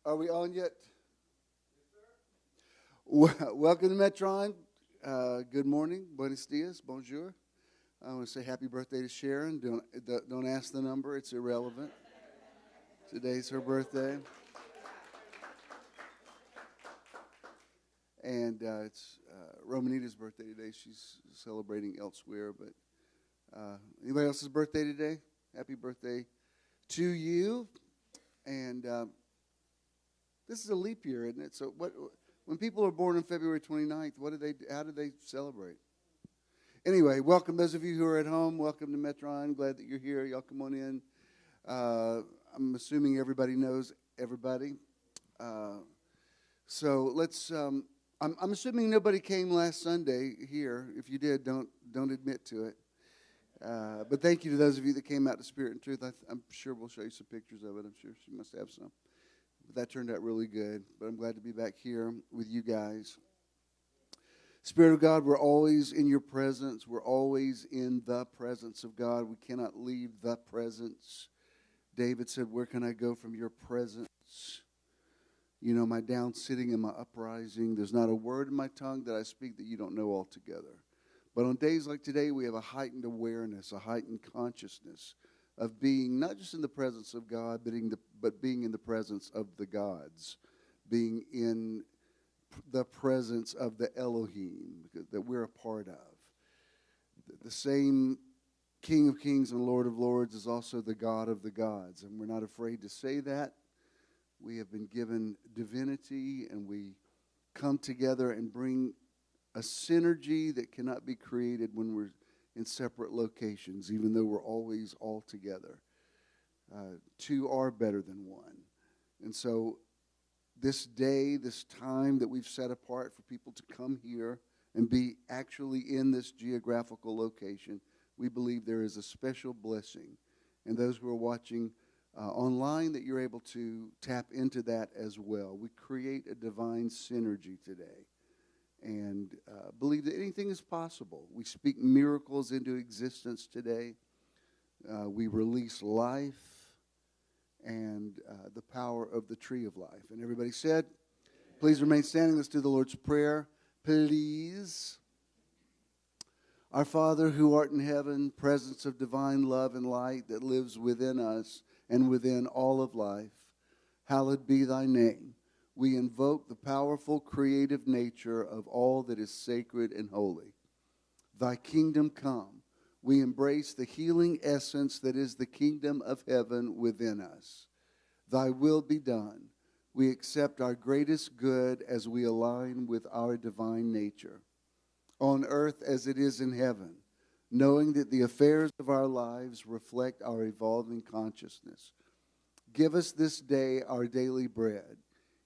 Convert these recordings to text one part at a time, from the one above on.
Are we on yet? Welcome to Metron. Good morning. Buenos dias. Bonjour. I want to say happy birthday to Sharon. Don't ask the number. It's irrelevant. Today's her birthday. And it's Romanita's birthday today. She's celebrating elsewhere. But anybody else's birthday today? Happy birthday to you. And this is a leap year, isn't it? So when people are born on February 29th, how do they celebrate? Anyway, welcome those of you who are at home. Welcome to Metron. Glad that you're here. Y'all come on in. I'm assuming everybody knows everybody. So let's. I'm assuming nobody came last Sunday here. If you did, don't admit to it. But thank you to those of you that came out to Spirit and Truth. I'm sure we'll show you some pictures of it. I'm sure she must have some. But that turned out really good. But I'm glad to be back here with you guys. Spirit of God, we're always in your presence. We're always in the presence of God. We cannot leave the presence. David said, where can I go from your presence? You know, my down sitting and my uprising. There's not a word in my tongue that I speak that you don't know altogether. But on days like today, we have a heightened awareness, a heightened consciousness of being not just in the presence of God, but being in the presence of the gods, being in the presence of the Elohim that we're a part of. The same King of Kings and Lord of Lords is also the God of the gods, and we're not afraid to say that. We have been given divinity, and we come together and bring a synergy that cannot be created when we're in separate locations, even though we're always all together. Two are better than one. And so this day, this time that we've set apart for people to come here and be actually in this geographical location, we believe there is a special blessing. And those who are watching online, that you're able to tap into that as well. We create a divine synergy today. And believe that anything is possible. We speak miracles into existence today. We release life and the power of the tree of life. And everybody said, please remain standing. Let's do the Lord's Prayer. Please. Our Father who art in heaven, presence of divine love and light that lives within us and within all of life, hallowed be thy name. We invoke the powerful creative nature of all that is sacred and holy. Thy kingdom come. We embrace the healing essence that is the kingdom of heaven within us. Thy will be done. We accept our greatest good as we align with our divine nature. On earth as it is in heaven, knowing that the affairs of our lives reflect our evolving consciousness. Give us this day our daily bread.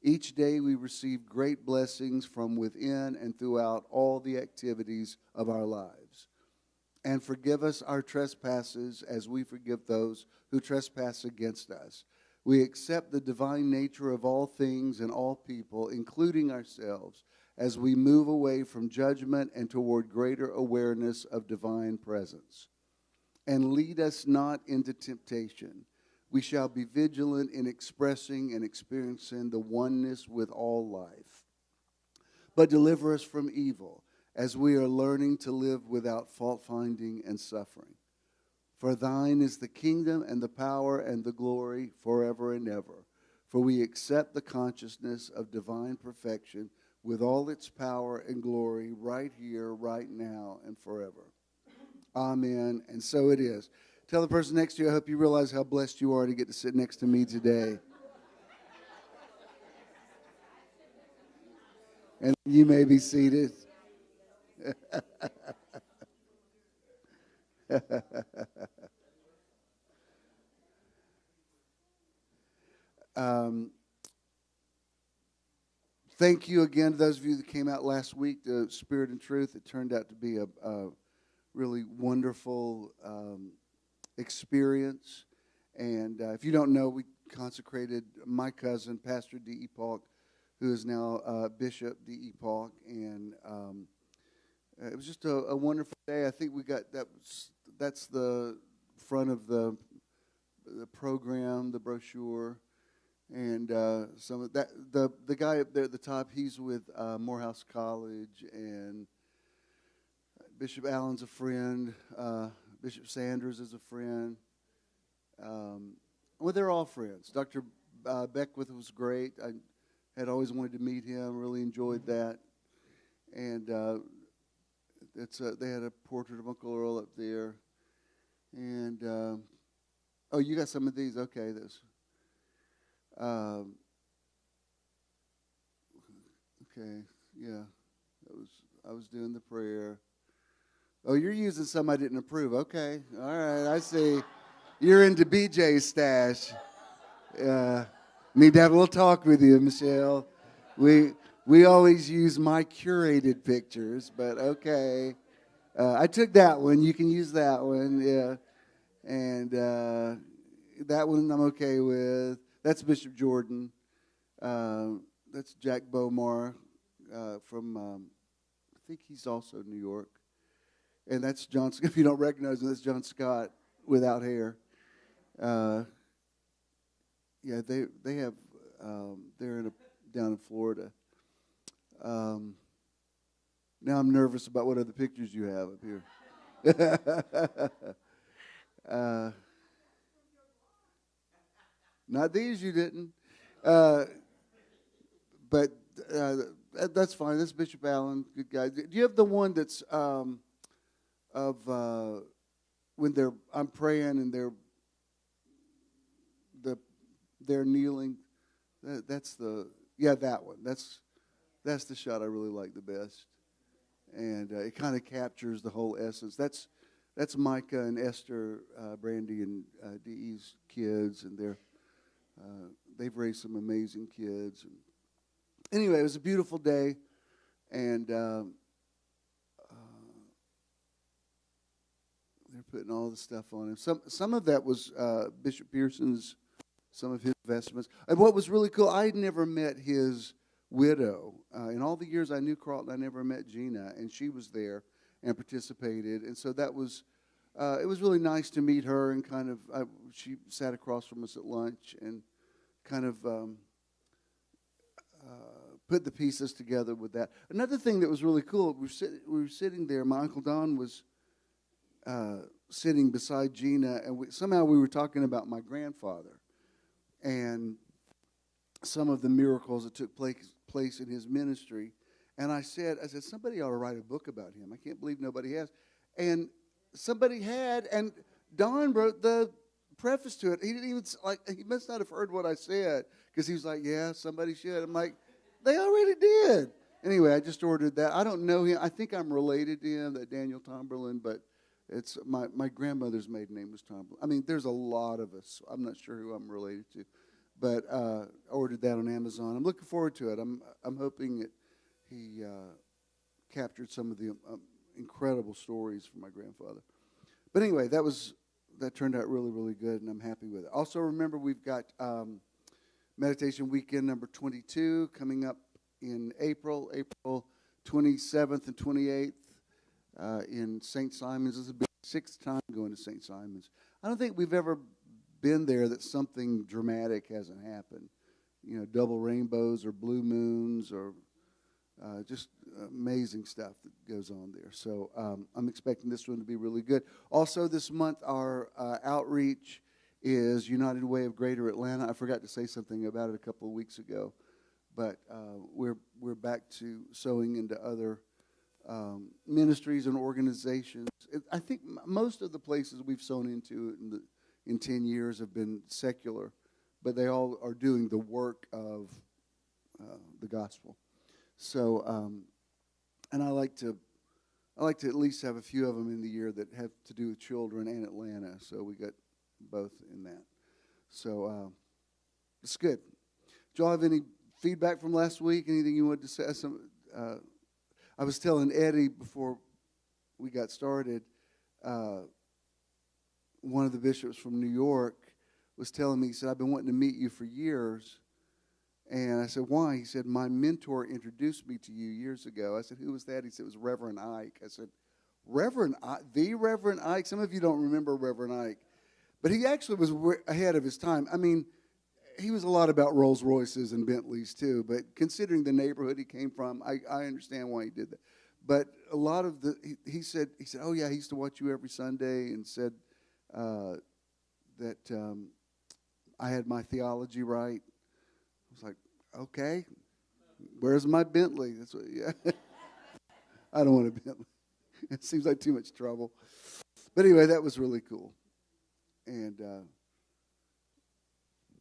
Each day we receive great blessings from within and throughout all the activities of our lives. And forgive us our trespasses as we forgive those who trespass against us. We accept the divine nature of all things and all people, including ourselves, as we move away from judgment and toward greater awareness of divine presence. And lead us not into temptation. We shall be vigilant in expressing and experiencing the oneness with all life. But deliver us from evil as we are learning to live without fault-finding and suffering. For thine is the kingdom and the power and the glory forever and ever. For we accept the consciousness of divine perfection with all its power and glory right here, right now, and forever. Amen. And so it is. Tell the person next to you, I hope you realize how blessed you are to get to sit next to me today. And you may be seated. Thank you again to those of you that came out last week to Spirit and Truth. It turned out to be a really wonderful experience. And if you don't know, we consecrated my cousin, Pastor D.E. Paulk, who is now Bishop D.E. Paulk. And it was just a wonderful day. I think we got that's the front of the program, the brochure. And some of that, the guy up there at the top, he's with Morehouse College, and Bishop Allen's a friend. Bishop Sanders is a friend. Well, they're all friends. Dr. Beckwith was great. I had always wanted to meet him. Really enjoyed that. And they had a portrait of Uncle Earl up there. And oh, you got some of these? Okay, this. Okay, yeah. I was doing the prayer. Oh, you're using some I didn't approve. Okay, all right. I see. You're into BJ's stash. Need to have a little talk with you, Michelle. We always use my curated pictures, but okay. I took that one. You can use that one, yeah. And that one I'm okay with. That's Bishop Jordan. That's Jack Bomar from, I think he's also New York. And that's John, if you don't recognize him, that's John Scott without hair. Yeah, they have, they're down in Florida. Now I'm nervous about what other pictures you have up here. Not these, you didn't. But that's fine. That's Bishop Allen, good guy. Do you have the one that's when I'm praying and they're kneeling? That's that one. That's the shot I really like the best, and it kind of captures the whole essence. That's Micah and Esther, Brandy and Dee's kids, and they've raised some amazing kids. Anyway, it was a beautiful day, and they're putting all the stuff on him. Some of that was Bishop Pearson's, some of his vestments. And what was really cool, I had never met his widow. In all the years I knew Carlton, I never met Gina, and she was there and participated. And so that was, it was really nice to meet her, and kind of, she sat across from us at lunch and kind of put the pieces together with that. Another thing that was really cool, we were sitting there, my Uncle Don was sitting beside Gina, and somehow we were talking about my grandfather and some of the miracles that took place in his ministry. And I said, somebody ought to write a book about him. I can't believe nobody has. And somebody had, and Don wrote the preface to it. He didn't even, he must not have heard what I said, because he was like, yeah, somebody should. I'm like, they already did. Anyway, I just ordered that. I don't know him. I think I'm related to him, that Daniel Tomberlin, but it's my grandmother's maiden name was Tomberlin. I mean, there's a lot of us. I'm not sure who I'm related to, but I ordered that on Amazon. I'm looking forward to it. I'm hoping that he captured some of the incredible stories from my grandfather. But anyway, that turned out really, really good, and I'm happy with it. Also, remember, we've got Meditation Weekend number 22 coming up in April 27th and 28th in St. Simon's. This will be the 6th time going to St. Simon's. I don't think we've ever been there that something dramatic hasn't happened. You know, double rainbows or blue moons or just amazing stuff that goes on there. So I'm expecting this one to be really good. Also this month, our outreach is United Way of Greater Atlanta. I forgot to say something about it a couple of weeks ago, but we're back to sowing into other ministries and organizations. I think most of the places we've sown into in 10 years have been secular, but they all are doing the work of the gospel. So, and I like to at least have a few of them in the year that have to do with children and Atlanta. So we got both in that. So it's good. Do y'all have any feedback from last week? Anything you wanted to say? I was telling Eddie before we got started, one of the bishops from New York was telling me, he said, I've been wanting to meet you for years. And I said, why? He said, my mentor introduced me to you years ago. I said, who was that? He said, it was Reverend Ike. I said, Reverend Ike? The Reverend Ike? Some of you don't remember Reverend Ike. But he actually was ahead of his time. I mean, he was a lot about Rolls Royces and Bentleys too. But considering the neighborhood he came from, I understand why he did that. But a lot of he said, oh yeah, he used to watch you every Sunday, and said that I had my theology right. I was like, okay, where's my Bentley? That's what, yeah. I don't want a Bentley. It seems like too much trouble. But anyway, that was really cool. And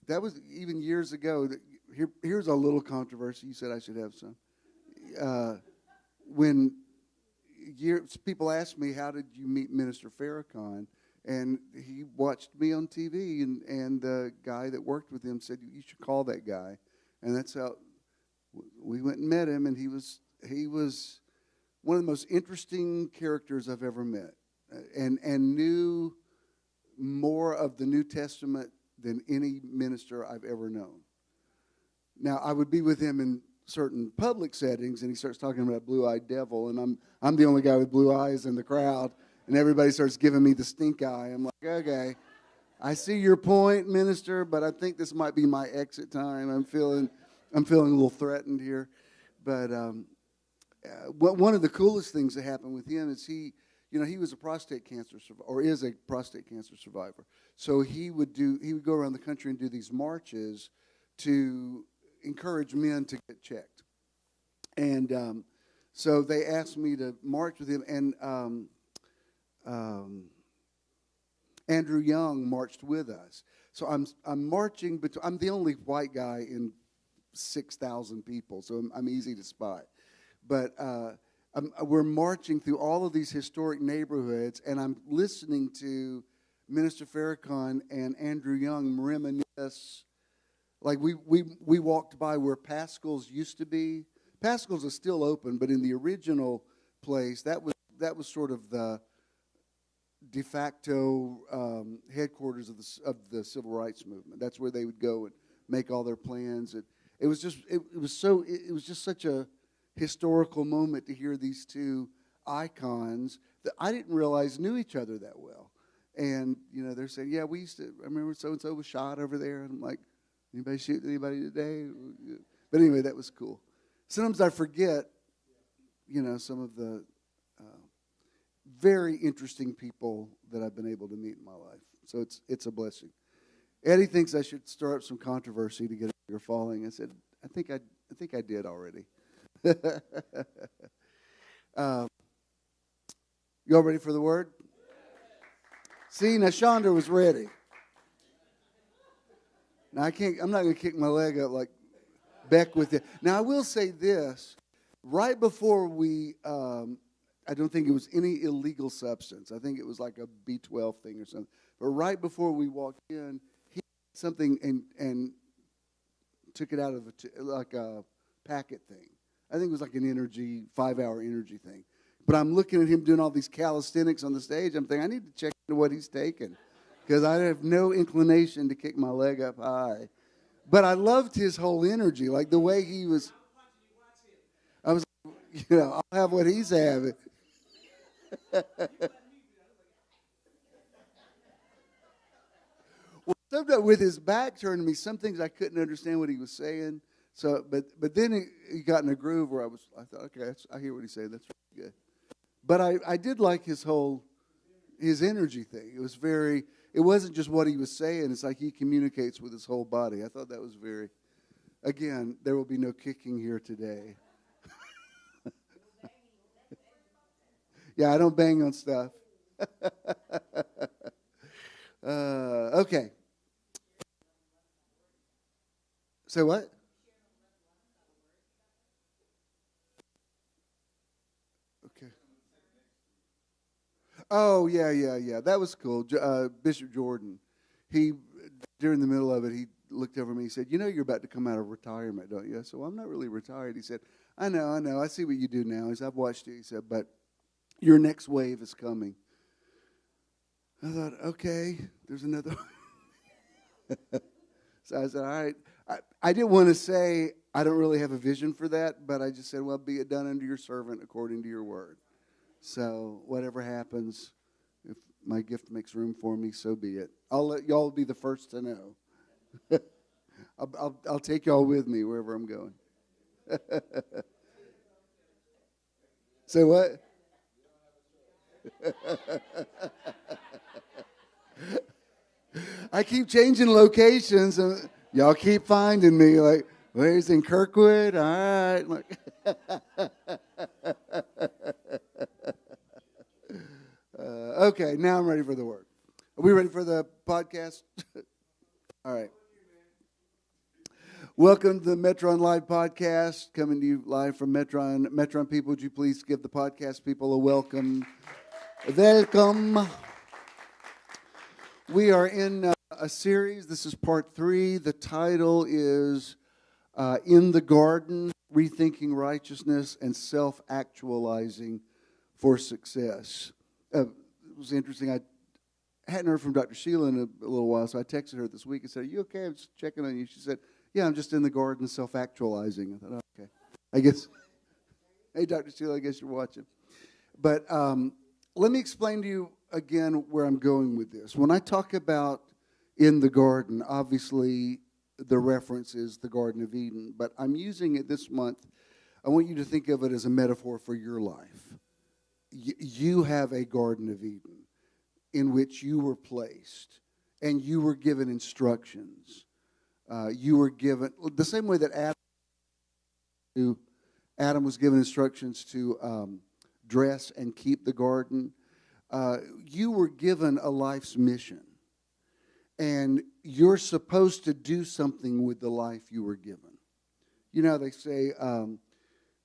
that was even years ago. Here's a little controversy. You said I should have some. When people asked me, how did you meet Minister Farrakhan? And he watched me on TV, and the guy that worked with him said, you should call that guy. And that's how we went and met him, and he was one of the most interesting characters I've ever met, and knew more of the New Testament than any minister I've ever known. Now, I would be with him in certain public settings, and he starts talking about blue-eyed devil, and I'm the only guy with blue eyes in the crowd, and everybody starts giving me the stink eye. I'm like, okay, I see your point, minister, but I think this might be my exit time. I'm feeling a little threatened here. But one of the coolest things that happened with him is he was a prostate cancer survivor, or is a prostate cancer survivor. So he would go around the country and do these marches to encourage men to get checked. And so they asked me to march with him, and Andrew Young marched with us. So I'm marching, but I'm the only white guy in 6,000 people, so I'm easy to spot. But we're marching through all of these historic neighborhoods, and I'm listening to Minister Farrakhan and Andrew Young reminisce. Like we walked by where Pascal's used to be. Pascal's is still open, but in the original place, that was sort of the de facto headquarters of the civil rights movement. That's where they would go and make all their plans. It was just such a historical moment to hear these two icons that I didn't realize knew each other that well. And they're saying, yeah, I remember so and so was shot over there, and I'm like, anybody shoot anybody today? But anyway, that was cool. Sometimes I forget, some of the very interesting people that I've been able to meet in my life. So it's a blessing. Eddie thinks I should stir up some controversy to get your falling. I said, I think I did already. You all ready for the word? See, now Shonda was ready. Now I'm not going to kick my leg up like Beck with it. Now I will say this: right before we, I don't think it was any illegal substance. I think it was like a B12 thing or something. But right before we walked in, he did something and took it out of like a packet thing. I think it was like an 5-hour energy thing. But I'm looking at him doing all these calisthenics on the stage. I'm thinking, I need to check into what he's taking, because I have no inclination to kick my leg up high. But I loved his whole energy, like the way he was. I was, I'll have what he's having. Well, sometimes with his back turned to me, some things I couldn't understand what he was saying. So, but then he got in a groove where I thought, okay, I hear what he's saying. That's really good. But I did like his energy thing. It wasn't just what he was saying. It's like he communicates with his whole body. I thought that was again, there will be no kicking here today. Yeah, I don't bang on stuff. Okay. Say what? Okay. Oh, yeah. That was cool. Bishop Jordan, during the middle of it, he looked over at me. He said, you're about to come out of retirement, don't you? I said, well, I'm not really retired. He said, I know. I see what you do now. He said, I've watched you. He said, but your next wave is coming. I thought, okay, there's another. So I said, all right. I didn't want to say I don't really have a vision for that, but I just said, well, be it done unto your servant according to your word. So whatever happens, if my gift makes room for me, so be it. I'll let y'all be the first to know. I'll take y'all with me wherever I'm going. Say what? I keep changing locations, and y'all keep finding me. Like, where's in Kirkwood? All right. Okay, now I'm ready for the word. Are we ready for the podcast? All right. Welcome to the Metron Live podcast, coming to you live from Metron. Metron people, would you please give the podcast people a welcome? Welcome. We are in a series. This is part 3. The title is In the Garden, Rethinking Righteousness and Self-Actualizing for Success. It was interesting. I hadn't heard from Dr. Sheila in a little while, so I texted her this week and said, "Are you okay? I'm just checking on you." She said, "Yeah, I'm just in the garden self-actualizing." I thought, oh, okay. I guess, hey, Dr. Sheila, I guess you're watching. But let me explain to you again where I'm going with this. When I talk about in the garden, obviously the reference is the Garden of Eden, but I'm using it this month. I want you to think of it as a metaphor for your life. You have a Garden of Eden in which you were placed, and you were given instructions. You were given, the same way that Adam was given instructions to dress and keep the garden. You were given a life's mission, and you're supposed to do something with the life you were given. You know, they say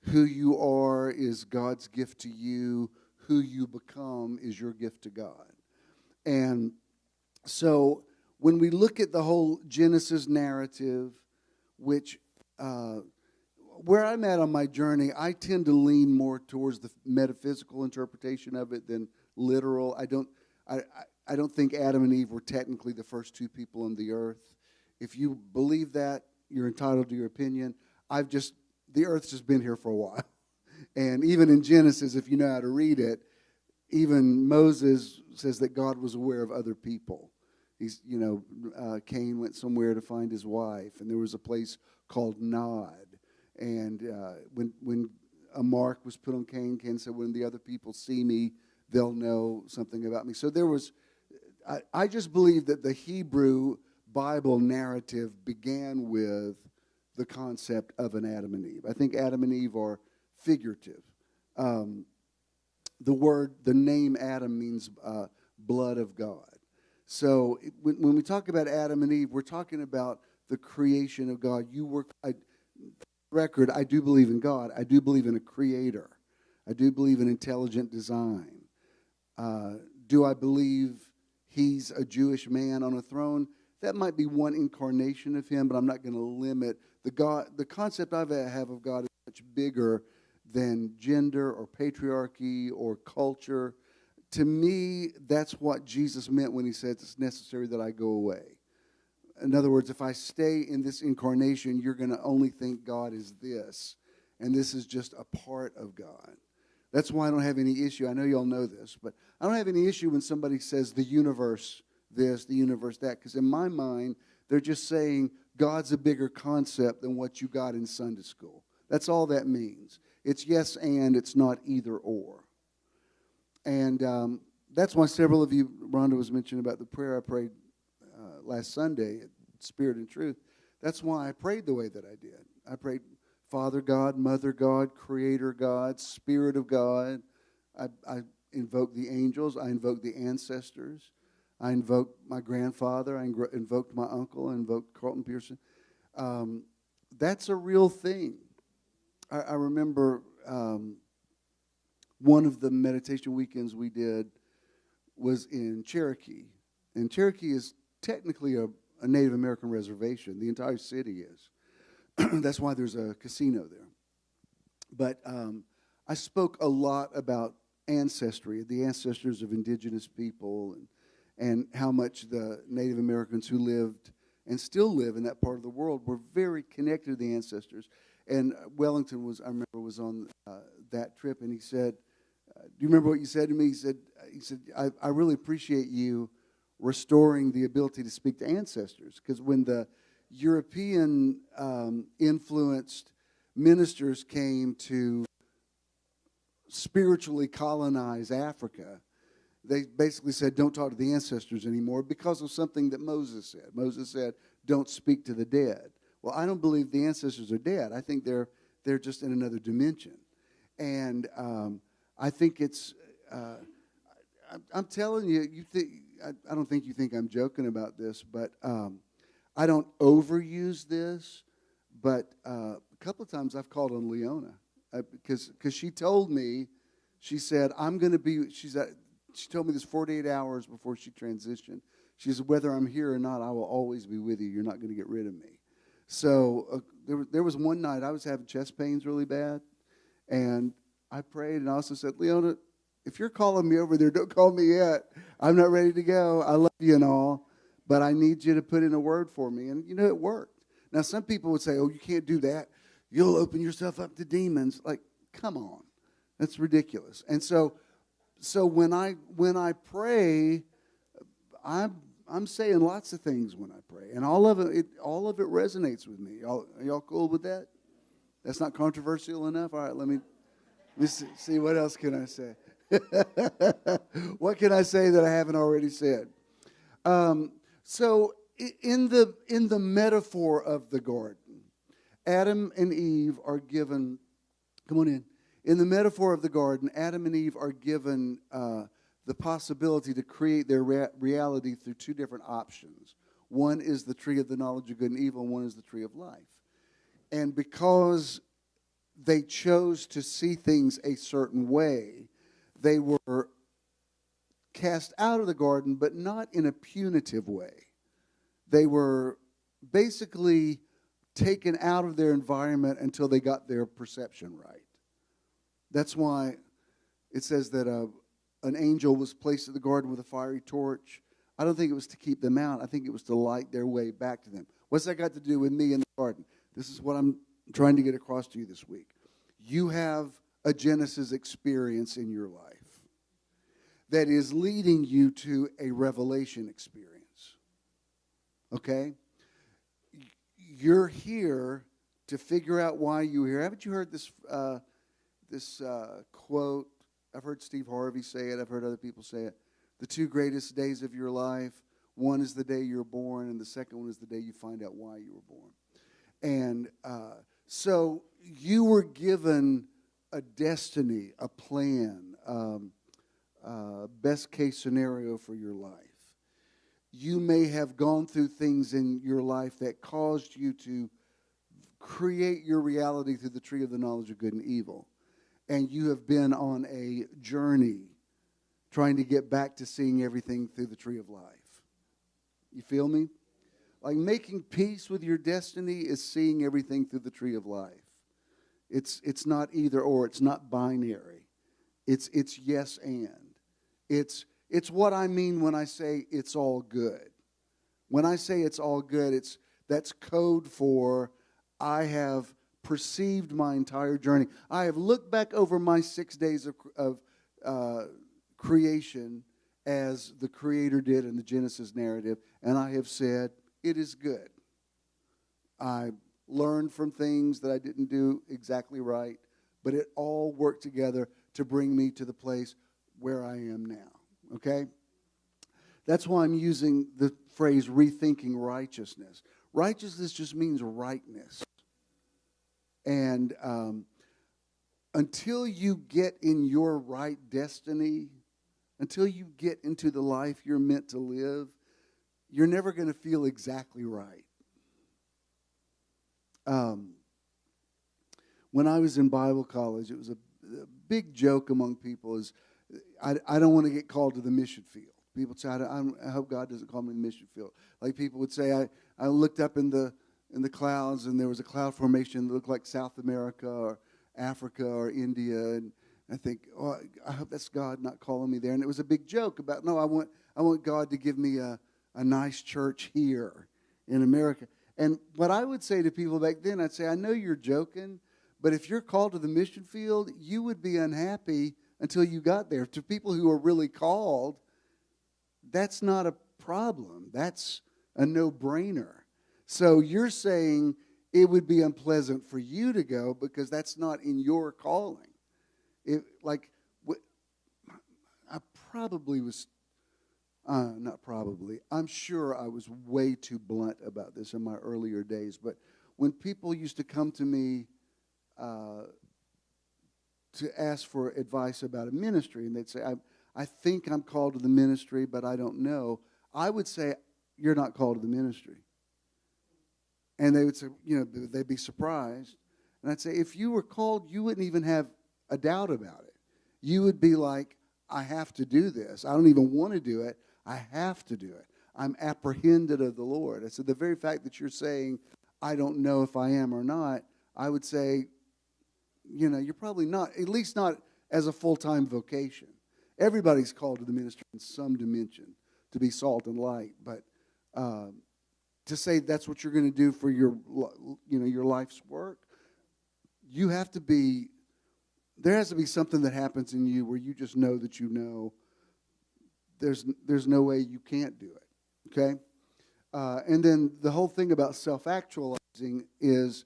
who you are is God's gift to you. Who you become is your gift to God. And so when we look at the whole Genesis narrative, which where I'm at on my journey, I tend to lean more towards the metaphysical interpretation of it than literal. I don't think Adam and Eve were technically the first 2 people on the earth. If you believe that, you're entitled to your opinion. The earth's just been here for a while. And even in Genesis, if you know how to read it, even Moses says that God was aware of other people. Cain went somewhere to find his wife, and there was a place called Nod. And when a mark was put on Cain, Cain said, "When the other people see me, they'll know something about me." So I just believe that the Hebrew Bible narrative began with the concept of an Adam and Eve. I think Adam and Eve are figurative. The name Adam means blood of God. So when we talk about Adam and Eve, we're talking about the creation of God. I do believe in God. I do believe in a creator. I do believe in intelligent design. Do I believe he's a Jewish man on a throne? That might be one incarnation of him, but I'm not going to limit. The concept I have of God is much bigger than gender or patriarchy or culture. To me, that's what Jesus meant when he said it's necessary that I go away. In other words, if I stay in this incarnation, you're going to only think God is this, and this is just a part of God. That's why I don't have any issue. I know you all know this, but I don't have any issue when somebody says the universe this, the universe that, because in my mind, they're just saying God's a bigger concept than what you got in Sunday school. That's all that means. It's yes and, it's not either or. And that's why several of you, Rhonda was mentioning about the prayer I prayed last Sunday, Spirit and Truth. That's why I prayed the way that I did. I prayed Father God, Mother God, Creator God, Spirit of God. I invoked the angels. I invoked the ancestors. I invoked my grandfather. I invoked my uncle. I invoked Carlton Pearson. That's a real thing. I remember one of the meditation weekends we did was in Cherokee. And Cherokee is technically a Native American reservation. The entire city is. That's why there's a casino there. But I spoke a lot about ancestry, the ancestors of indigenous people, and how much the Native Americans who lived and still live in that part of the world were very connected to the ancestors. And Wellington I remember, was on that trip, and he said, "Do you remember what you said to me?" He said, I really appreciate you restoring the ability to speak to ancestors, because when European influenced ministers came to spiritually colonize Africa, they basically said, don't talk to the ancestors anymore because of something that Moses said. Moses said, don't speak to the dead. Well, I don't believe the ancestors are dead. I think they're just in another dimension. And I think it's, I'm telling you, I don't think you think I'm joking about this, but I don't overuse this, but a couple of times I've called on Leona because she told me, she said, I'm going to be, she told me this 48 hours before she transitioned. She said, whether I'm here or not, I will always be with you. You're not going to get rid of me. So there was one night I was having chest pains really bad, and I prayed and I also said, Leona, if you're calling me over there, don't call me yet. I'm not ready to go. I love you and all, but I need you to put in a word for me. And, it worked. Now, some people would say, oh, you can't do that. You'll open yourself up to demons. Like, come on. That's ridiculous. And so when I pray, I'm saying lots of things when I pray, and all of it resonates with me. Are y'all cool with that? That's not controversial enough. All right, let me see what else can I say. What can I say that I haven't already said? So in the metaphor of the garden, Adam and Eve are given. Come on in. In the metaphor of the garden, Adam and Eve are given the possibility to create their reality through two different options. One is the tree of the knowledge of good and evil, and one is the tree of life. And because they chose to see things a certain way, they were cast out of the garden, but not in a punitive way. They were basically taken out of their environment until they got their perception right. That's why it says that an angel was placed in the garden with a fiery torch. I don't think it was to keep them out. I think it was to light their way back to them. What's that got to do with me in the garden? This is what I'm trying to get across to you this week. You have a Genesis experience in your life that is leading you to a revelation experience. Okay? You're here to figure out why you're here. Haven't you heard this quote? I've heard Steve Harvey say it. I've heard other people say it. The two greatest days of your life, one is the day you're born, and the second one is the day you find out why you were born. And so you were given a destiny, a plan, best case scenario for your life. You may have gone through things in your life that caused you to create your reality through the tree of the knowledge of good and evil. And you have been on a journey trying to get back to seeing everything through the tree of life. You feel me? Like making peace with your destiny is seeing everything through the tree of life. It's not either or. It's not binary. It's yes and. It's what I mean when I say it's all good. When I say it's all good, that's code for I have perceived my entire journey. I have looked back over my 6 days of creation as the Creator did in the Genesis narrative, and I have said, it is good. I learned from things that I didn't do exactly right, but it all worked together to bring me to the place where I am now. Okay? That's why I'm using the phrase rethinking righteousness. Righteousness just means rightness. And until you get in your right destiny, until you get into the life you're meant to live, you're never going to feel exactly right. When I was in Bible college, it was a big joke among people is I don't want to get called to the mission field. People say, I hope God doesn't call me to the mission field. Like people would say, I looked up in the clouds and there was a cloud formation that looked like South America or Africa or India, and I think, oh, I hope that's God not calling me there. And it was a big joke about, no, I want God to give me a nice church here in America. And what I would say to people back then, I'd say, I know you're joking, but if you're called to the mission field, you would be unhappy until you got there. To people who are really called, that's not a problem. That's a no-brainer. So you're saying it would be unpleasant for you to go because that's not in your calling. I probably was, not probably, I'm sure I was way too blunt about this in my earlier days. But when people used to come to me to ask for advice about a ministry, and they'd say, I think I'm called to the ministry, but I don't know, I would say, you're not called to the ministry. And they would say, they'd be surprised. And I'd say, if you were called, you wouldn't even have a doubt about it. You would be like, I have to do this. I don't even want to do it. I have to do it. I'm apprehended of the Lord. I said, the very fact that you're saying, I don't know if I am or not, I would say, you're probably not, at least not as a full-time vocation. Everybody's called to the ministry in some dimension to be salt and light. But to say that's what you're going to do for your life's work, you have to be, there has to be something that happens in you where you just know that there's no way you can't do it, okay? And then the whole thing about self-actualizing is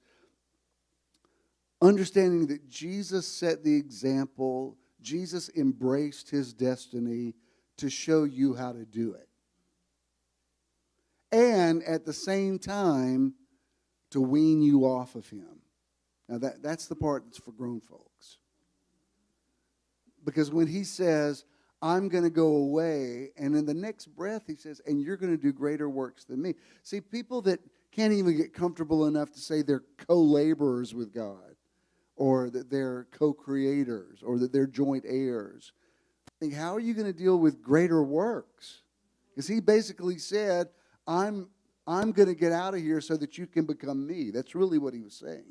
understanding that Jesus set the example, Jesus embraced his destiny to show you how to do it. And at the same time, to wean you off of him. Now that's the part that's for grown folks. Because when he says, I'm going to go away, and in the next breath he says, and you're going to do greater works than me. See, people that can't even get comfortable enough to say they're co-laborers with God, or that they're co-creators, or that they're joint heirs. I think, how are you going to deal with greater works? Because he basically said, I'm going to get out of here so that you can become me. That's really what he was saying.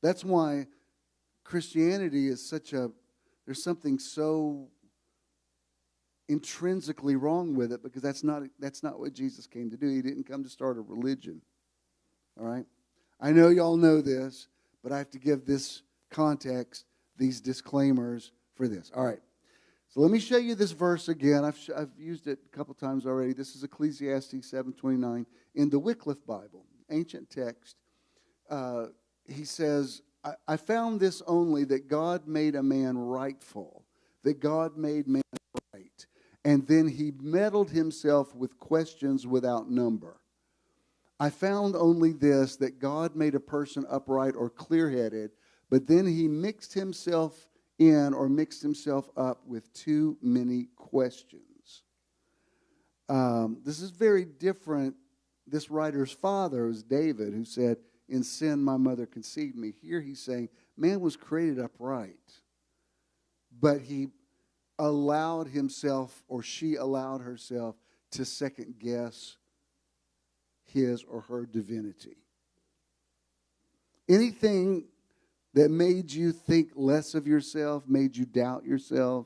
That's why Christianity is there's something so intrinsically wrong with it, because that's not what Jesus came to do. He didn't come to start a religion. All right? I know y'all know this, but I have to give this context, these disclaimers for this. All right. So let me show you this verse again. I've used it a couple times already. This is Ecclesiastes 7:29 in the Wycliffe Bible, ancient text. He says, I found this only, that God made a man rightful, that God made man right, and then he meddled himself with questions without number. I found only this, that God made a person upright or clear-headed, but then he mixed himself up with too many questions. This is very different. This writer's father was David, who said, in sin my mother conceived me. Here he's saying, man was created upright, but he allowed himself, or she allowed herself, to second guess his or her divinity. Anything that made you think less of yourself, made you doubt yourself,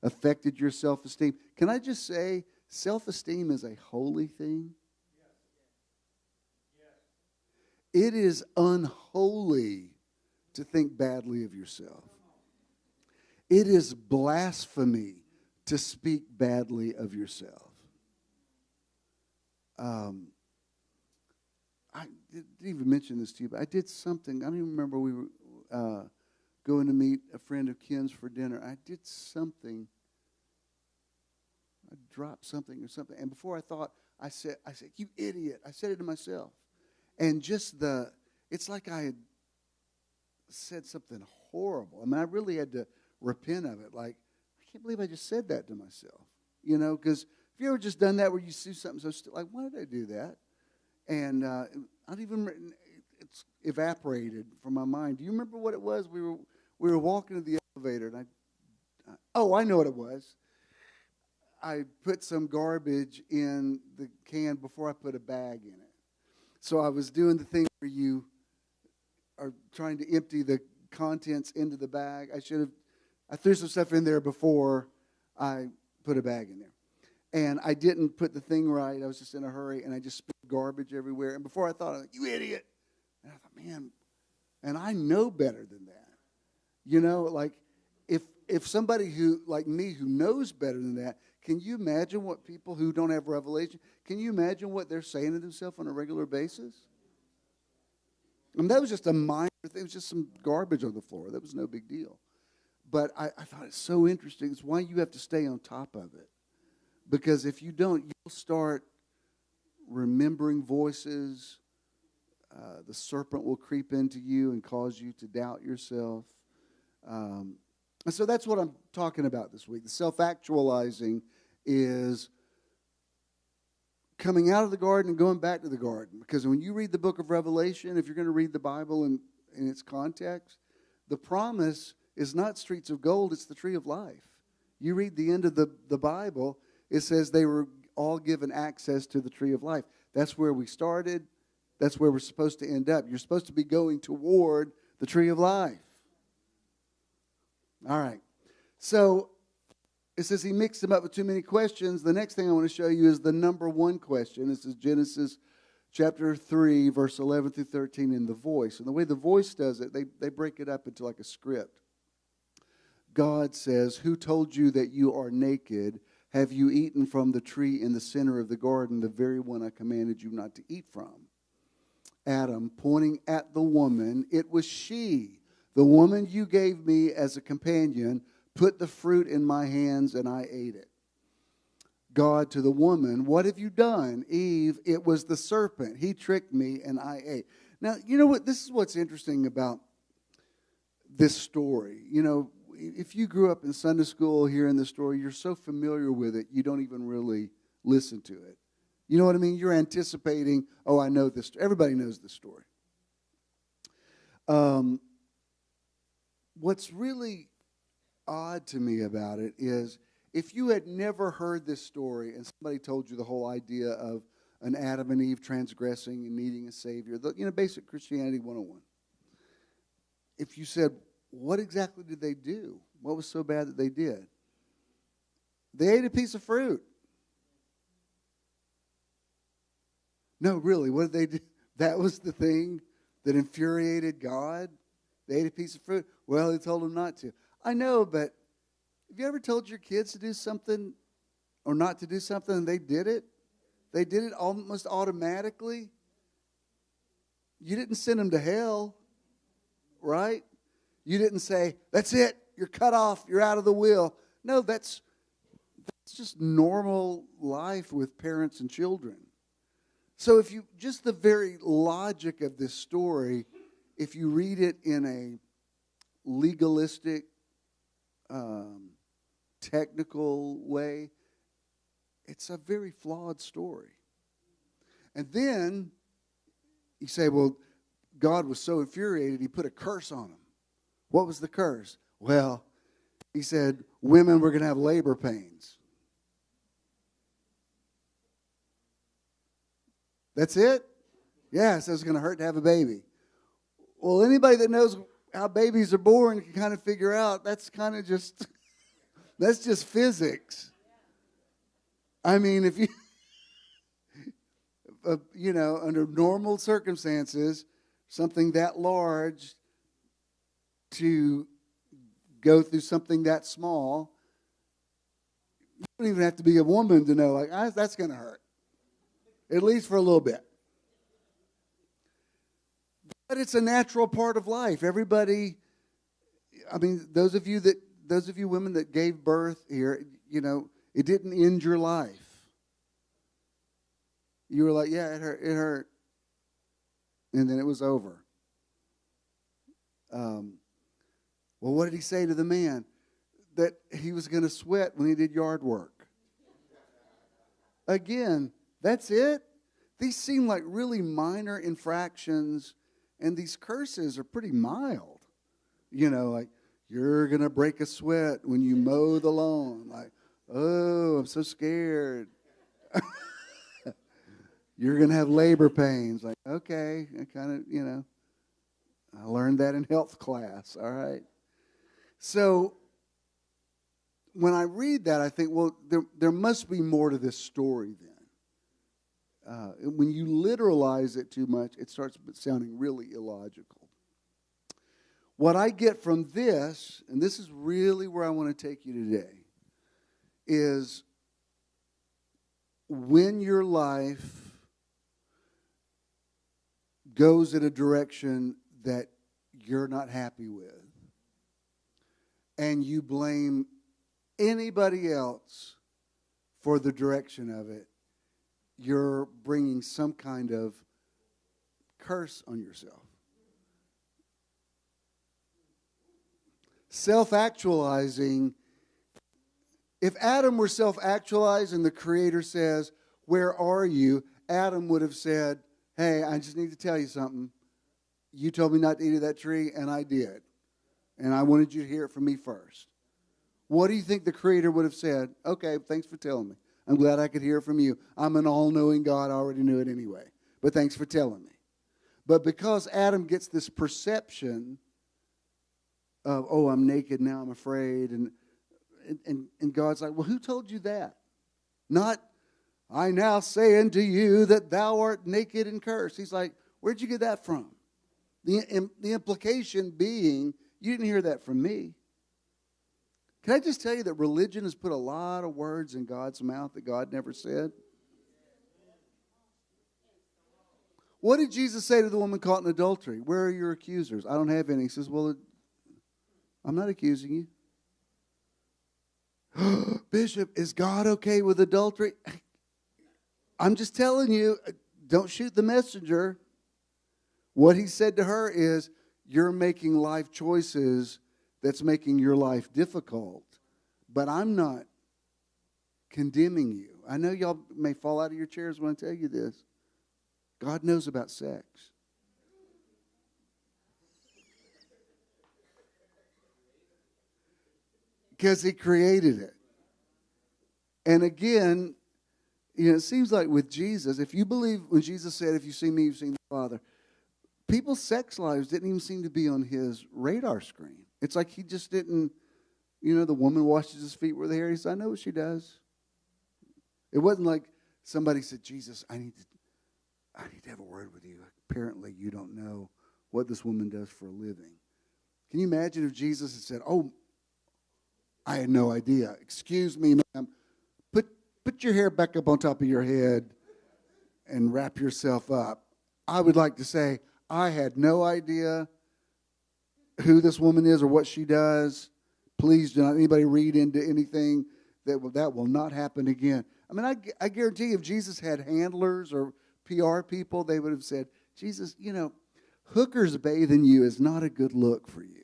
affected your self-esteem. Can I just say, self-esteem is a holy thing? It is unholy to think badly of yourself. It is blasphemy to speak badly of yourself. I didn't even mention this to you, but I did something. I don't even remember. We were going to meet a friend of Ken's for dinner. I did something. I dropped something or something. And before I thought, I said, you idiot. I said it to myself. And just it's like I had said something horrible. I mean, I really had to repent of it. Like, I can't believe I just said that to myself. Because have you ever just done that where you see something so like, why did I do that? And it's evaporated from my mind. Do you remember what it was? We were walking to the elevator, and I know what it was. I put some garbage in the can before I put a bag in it. So I was doing the thing where you are trying to empty the contents into the bag. I threw some stuff in there before I put a bag in there. And I didn't put the thing right. I was just in a hurry, and I just spilled garbage everywhere. And before I thought, I was like, you idiot. And I thought, man, and I know better than that. Like if somebody who, like me, who knows better than that, Can you imagine what people who don't have revelation, can you imagine what they're saying to themselves on a regular basis? I mean, that was just a minor thing. It was just some garbage on the floor. That was no big deal. But I thought it's so interesting. It's why you have to stay on top of it. Because if you don't, you'll start remembering voices. The serpent will creep into you and cause you to doubt yourself. And so that's what I'm talking about this week. The self-actualizing is coming out of the garden and going back to the garden. Because when you read the book of Revelation, if you're going to read the Bible in its context, the promise is not streets of gold, it's the tree of life. You read the end of the Bible, it says they were all given access to the tree of life. That's where we started. That's where we're supposed to end up. You're supposed to be going toward the tree of life. All right. So it says he mixed them up with too many questions. The next thing I want to show you is the number one question. This is Genesis chapter 3, verse 11 through 13 in the voice. And the way the voice does it, they break it up into like a script. God says, "Who told you that you are naked? Have you eaten from the tree in the center of the garden, the very one I commanded you not to eat from?" Adam, pointing at the woman, "It was she, the woman you gave me as a companion, put the fruit in my hands and I ate it." God to the woman, "What have you done?" Eve, "It was the serpent. He tricked me and I ate." Now, you know what? This is what's interesting about this story. You know, if you grew up in Sunday school hearing the story, you're so familiar with it, you don't even really listen to it. You know what I mean? You're anticipating, oh, I know this. Everybody knows this story. What's really odd to me about it is if you had never heard this story and somebody told you the whole idea of an Adam and Eve transgressing and needing a Savior, basic Christianity 101. If you said, what exactly did they do? What was so bad that they did? They ate a piece of fruit. No, really, what did they do? That was the thing that infuriated God? They ate a piece of fruit? Well, he told them not to. I know, but have you ever told your kids to do something or not to do something and they did it? They did it almost automatically. You didn't send them to hell, right? You didn't say, "That's it, you're cut off, you're out of the will." No, that's just normal life with parents and children. So if you, just the very logic of this story, if you read it in a legalistic, technical way, it's a very flawed story. And then you say, well, God was so infuriated, he put a curse on him. What was the curse? Well, he said, women were going to have labor pains. That's it? Yeah, so it's going to hurt to have a baby. Well, anybody that knows how babies are born can kind of figure out that's kind of just, that's just physics. I mean, if you, under normal circumstances, something that large to go through something that small, you don't even have to be a woman to know, like, that's going to hurt. At least for a little bit. But it's a natural part of life. Everybody, I mean, those of you women that gave birth here, it didn't end your life. You were like, yeah, it hurt. And then it was over. Well, what did he say to the man? That he was going to sweat when he did yard work. Again, that's it? These seem like really minor infractions, and these curses are pretty mild. Like, you're going to break a sweat when you mow the lawn. Like, oh, I'm so scared. You're going to have labor pains. Like, okay, I kind of, I learned that in health class, all right? So when I read that, I think, well, there must be more to this story then. When you literalize it too much, it starts sounding really illogical. What I get from this, and this is really where I want to take you today, is when your life goes in a direction that you're not happy with, and you blame anybody else for the direction of it, you're bringing some kind of curse on yourself. Self-actualizing. If Adam were self-actualized and the Creator says, "Where are you?" Adam would have said, "Hey, I just need to tell you something. You told me not to eat of that tree, and I did. And I wanted you to hear it from me first." What do you think the Creator would have said? "Okay, thanks for telling me. I'm glad I could hear it from you. I'm an all-knowing God. I already knew it anyway. But thanks for telling me." But because Adam gets this perception of, "Oh, I'm naked, now I'm afraid," and God's like, "Well, who told you that?" Not, "I now say unto you that thou art naked and cursed." He's like, "Where'd you get that from?" The implication being, you didn't hear that from me. Can I just tell you that religion has put a lot of words in God's mouth that God never said? What did Jesus say to the woman caught in adultery? "Where are your accusers?" "I don't have any." He says, "Well, I'm not accusing you." "Bishop, is God okay with adultery?" I'm just telling you, don't shoot the messenger. What he said to her is, you're making life choices that's making your life difficult, but I'm not condemning you. I know y'all may fall out of your chairs when I tell you this. God knows about sex. Because he created it. And again, it seems like with Jesus, if you believe when Jesus said, "If you see me, you've seen the Father," people's sex lives didn't even seem to be on his radar screen. It's like he just didn't, the woman washes his feet with hair. He said, "I know what she does." It wasn't like somebody said, "Jesus, I need to have a word with you. Apparently you don't know what this woman does for a living." Can you imagine if Jesus had said, "Oh, I had no idea. Excuse me, ma'am. Put your hair back up on top of your head and wrap yourself up." I would like to say, I had no idea who this woman is or what she does. Please do not anybody read into anything. That will not happen again. I mean, I guarantee you if Jesus had handlers or PR people, they would have said, "Jesus, hookers bathing you is not a good look for you."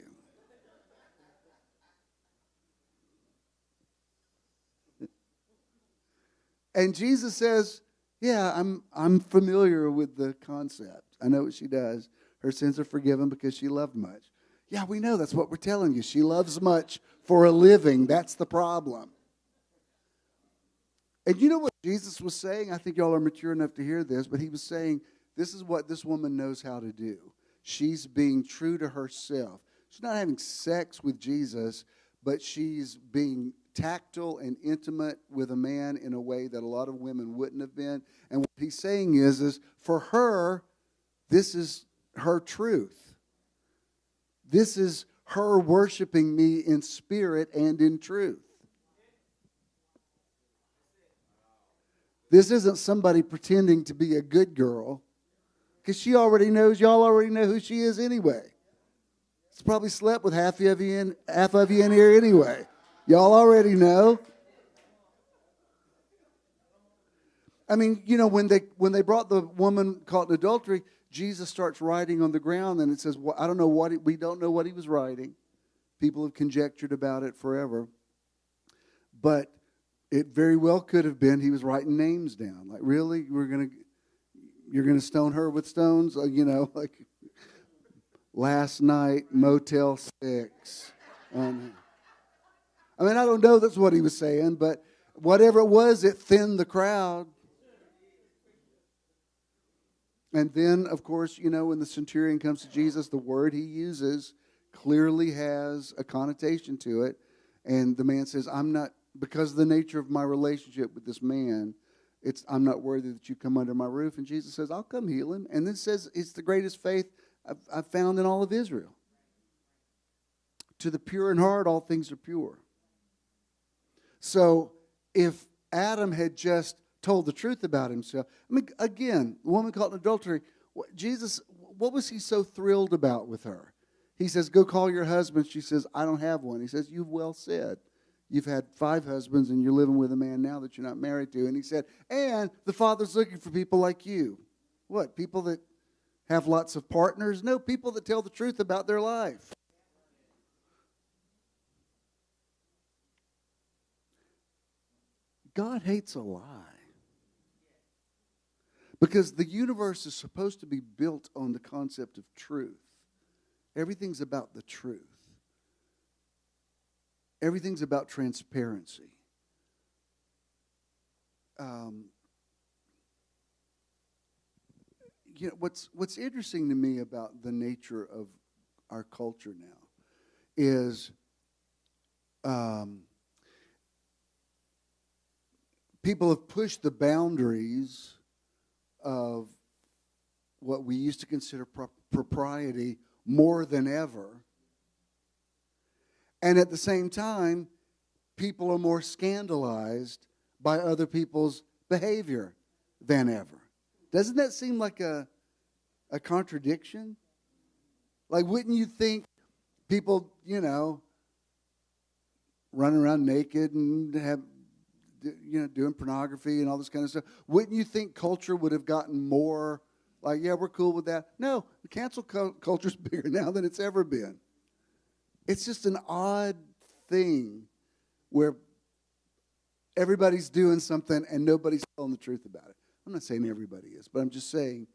And Jesus says, "Yeah, I'm familiar with the concept. I know what she does. Her sins are forgiven because she loved much." Yeah, we know. That's what we're telling you. She loves much for a living. That's the problem. And you know what Jesus was saying? I think y'all are mature enough to hear this, but he was saying, this is what this woman knows how to do. She's being true to herself. She's not having sex with Jesus, but she's being tactile and intimate with a man in a way that a lot of women wouldn't have been. And what he's saying is for her, this is her truth. This is her worshiping me in spirit and in truth. This isn't somebody pretending to be a good girl, because she already knows, y'all already know who she is anyway. She's probably slept with half of you in here anyway. Y'all already know. I mean, when they brought the woman caught in adultery, Jesus starts writing on the ground, and it says, well, we don't know what he was writing. People have conjectured about it forever. But it very well could have been he was writing names down. Like, really? You're gonna stone her with stones? Like last night, Motel 6. I don't know that's what he was saying, but whatever it was, it thinned the crowd. And then, of course, when the centurion comes to Jesus, the word he uses clearly has a connotation to it. And the man says, "I'm not, because of the nature of my relationship with this man, I'm not worthy that you come under my roof." And Jesus says, "I'll come heal him." And then says, it's the greatest faith I've found in all of Israel. To the pure in heart, all things are pure. So if Adam had just told the truth about himself. I mean, again, the woman caught in adultery, Jesus, what was he so thrilled about with her? He says, go call your husband. She says, I don't have one. He says, you've well said. You've had 5 husbands and you're living with a man now that you're not married to. And he said, and the Father's looking for people like you. What, people that have lots of partners? No, people that tell the truth about their life. God hates a lie. Because the universe is supposed to be built on the concept of truth. Everything's about the truth. Everything's about transparency. What's interesting to me about the nature of our culture now is people have pushed the boundaries of what we used to consider propriety more than ever. And at the same time, people are more scandalized by other people's behavior than ever. Doesn't that seem like a contradiction? Like, wouldn't you think people, running around naked and doing pornography and all this kind of stuff, wouldn't you think culture would have gotten more like, yeah, we're cool with that? No, the cancel culture's bigger now than it's ever been. It's just an odd thing where everybody's doing something and nobody's telling the truth about it. I'm not saying everybody is, but I'm just saying,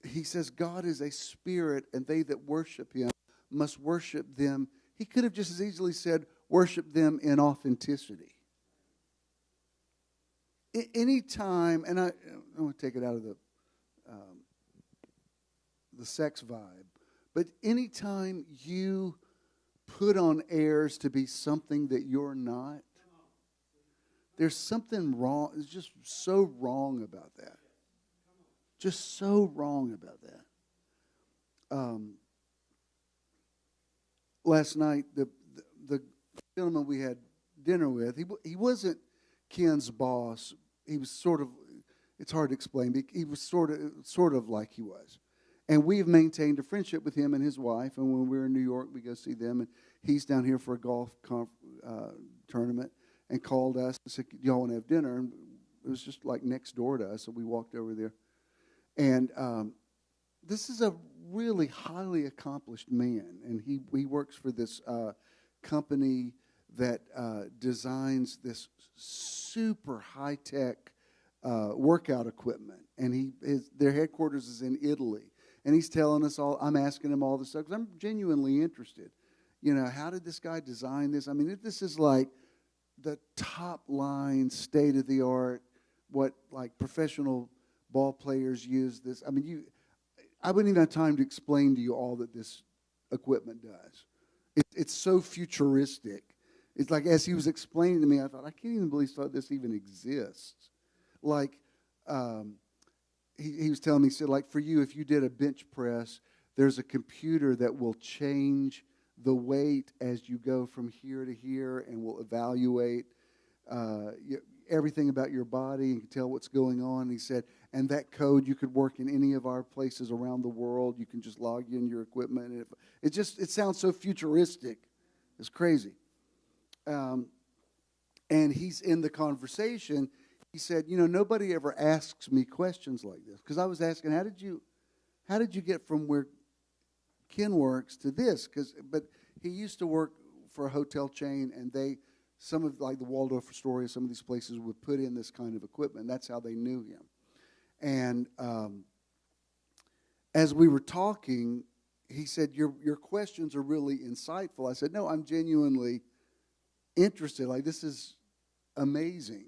he says God is a spirit and they that worship him must worship them. He could have just as easily said, worship them in authenticity. Anytime, and I want to take it out of the sex vibe, but anytime you put on airs to be something that you're not, there's something wrong. It's just so wrong about that. Just so wrong about that. Last night, the gentleman we had dinner with, he wasn't Ken's boss. He was sort of, it's hard to explain, but he was sort of like he was. And we've maintained a friendship with him and his wife. And when we're in New York, we go see them. And he's down here for a golf tournament and called us and said, do y'all want to have dinner? And it was just like next door to us. So we walked over there. And this is a really highly accomplished man. And he works for this company that designs this super high-tech workout equipment. And their headquarters is in Italy. And he's telling us all, I'm asking him all this stuff because I'm genuinely interested. How did this guy design this? I mean, this is like the top line, state of the art, what like professional ball players use this. I mean, I wouldn't even have time to explain to you all that this equipment does. It's so futuristic. It's like as he was explaining to me, I thought, I can't even believe this even exists. Like, he was telling me, he said, like for you, if you did a bench press, there's a computer that will change the weight as you go from here to here and will evaluate everything about your body and can tell what's going on. He said, and that code you could work in any of our places around the world. You can just log in your equipment. And it sounds so futuristic. It's crazy. And he's in the conversation. He said, nobody ever asks me questions like this. Because I was asking, how did you get from where Ken works to this? But he used to work for a hotel chain, and some of like the Waldorf Astoria, some of these places would put in this kind of equipment. That's how they knew him. And as we were talking, he said, your questions are really insightful. I said, no, I'm genuinely interested. Like, this is amazing.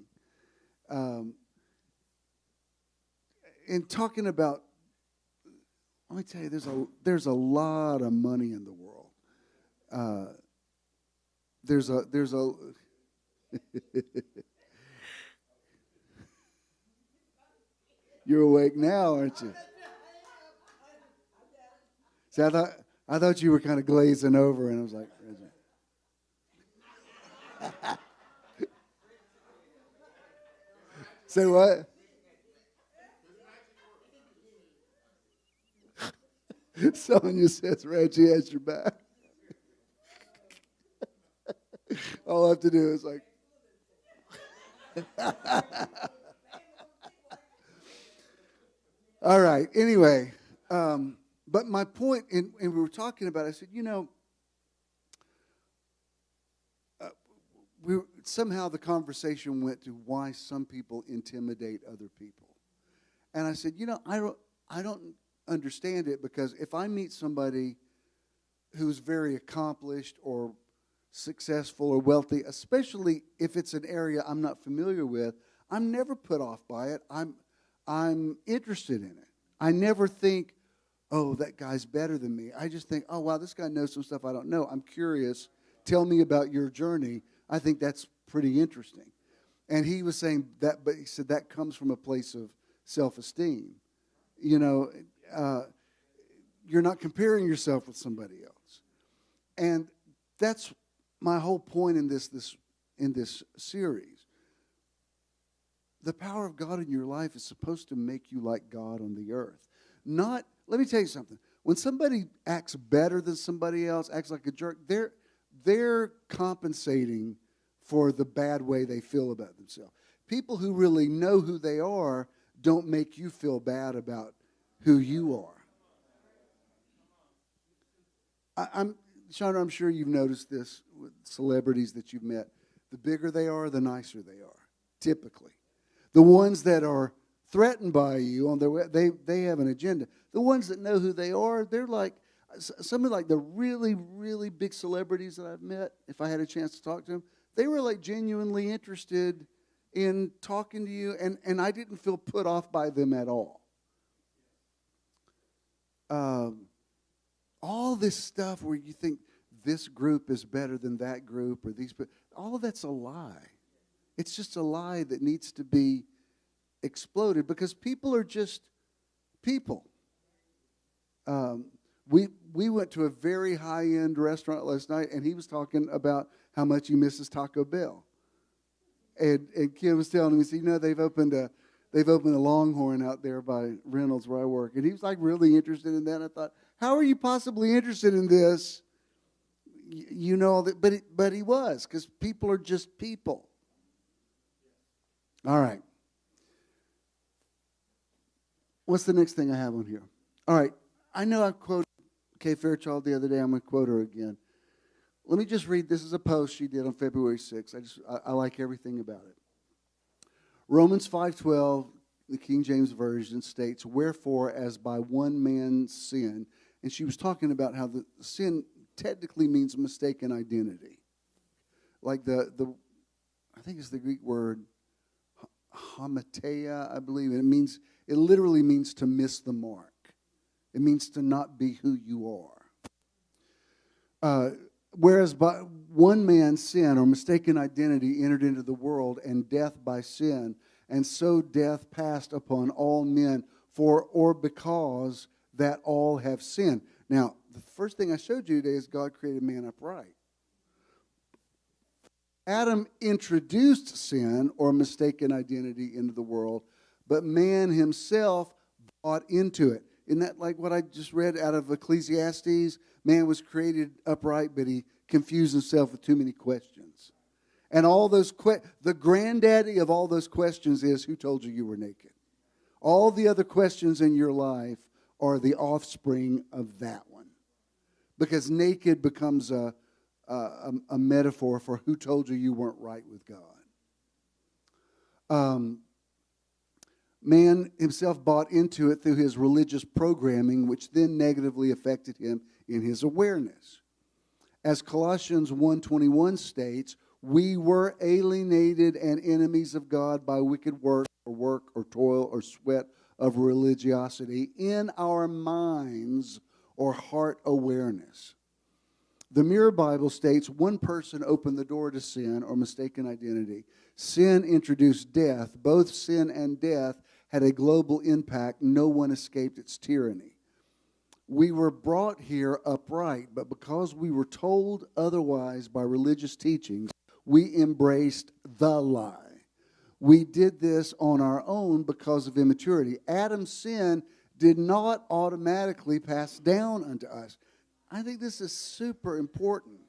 In talking about, let me tell you, there's a lot of money in the world. There's a You're awake now, aren't you? See, I thought you were kind of glazing over, and I was like, Say what? Someone just says Reggie has your back. All I have to do is like. All right. Anyway, but my point, and we were talking about, I said, somehow the conversation went to why some people intimidate other people, and I said, I don't understand it, because if I meet somebody who's very accomplished or successful or wealthy, especially if it's an area I'm not familiar with, I'm never put off by it. I'm interested in it. I never think, oh, that guy's better than me. I just think, oh, wow, this guy knows some stuff I don't know. I'm curious. Tell me about your journey. I think that's pretty interesting. And he was saying that, but he said that comes from a place of self-esteem. You're not comparing yourself with somebody else. And that's my whole point in this series. The power of God in your life is supposed to make you like God on the earth. Let me tell you something. When somebody acts better than somebody else, acts like a jerk, they're compensating for the bad way they feel about themselves. People who really know who they are don't make you feel bad about who you are. Chandra, I'm sure you've noticed this with celebrities that you've met. The bigger they are, the nicer they are, typically. The ones that are threatened by you on their way, they have an agenda. The ones that know who they are, they're like, some of like the really, really big celebrities that I've met, if I had a chance to talk to them, they were like genuinely interested in talking to you, and I didn't feel put off by them at all. All this stuff where you think this group is better than that group, or all of that's a lie. It's just a lie that needs to be exploded, because people are just people. We went to a very high-end restaurant last night, and he was talking about how much he misses Taco Bell. And Ken was telling me, he said, they've opened a Longhorn out there by Reynolds where I work, and he was like really interested in that. I thought, how are you possibly interested in this? But he was, because people are just people. All right. What's the next thing I have on here? All right. I know I quoted Kay Fairchild the other day. I'm going to quote her again. Let me just read. This is a post she did on February 6th. I like everything about it. Romans 5:12, the King James Version states, "Wherefore, as by one man's sin," and she was talking about how the sin technically means mistaken identity. Like I think it's the Greek word hamartia, I believe. It literally means to miss the mark. It means to not be who you are. Whereas by one man's sin or mistaken identity entered into the world, and death by sin, and so death passed upon all men, because that all have sinned. Now, the first thing I showed you today is God created man upright. Adam introduced sin or mistaken identity into the world, but man himself bought into it. Isn't that like what I just read out of Ecclesiastes? Man was created upright, but he confused himself with too many questions. And all those the granddaddy of all those questions is, who told you were naked? All the other questions in your life are the offspring of that one. Because naked becomes a metaphor for who told you weren't right with God. Man himself bought into it through his religious programming, which then negatively affected him in his awareness. As Colossians 1:21 states, we were alienated and enemies of God by wicked work or toil or sweat of religiosity in our minds or heart awareness. The Mirror Bible states one person opened the door to sin or mistaken identity. Sin introduced death. Both sin and death had a global impact. No one escaped its tyranny. We were brought here upright, but because we were told otherwise by religious teachings, we embraced the lie. we did this on our own because of immaturity. Adam's sin did not automatically pass down unto us. I think this is super important.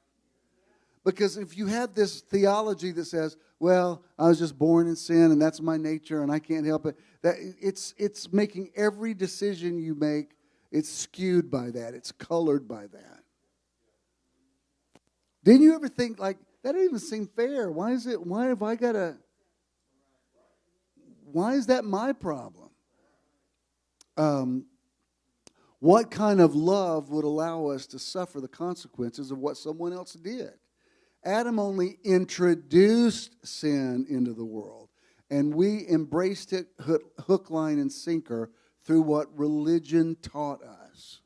Because if you have this theology that says, well, I was just born in sin and that's my nature and I can't help it, that it's making every decision you make, it's skewed by that. It's colored by that. Didn't you ever think, like, that doesn't even seem fair? Why is that my problem? What kind of love would allow us to suffer the consequences of what someone else did? Adam only introduced sin into the world, and we embraced it hook, line, and sinker through what religion taught us.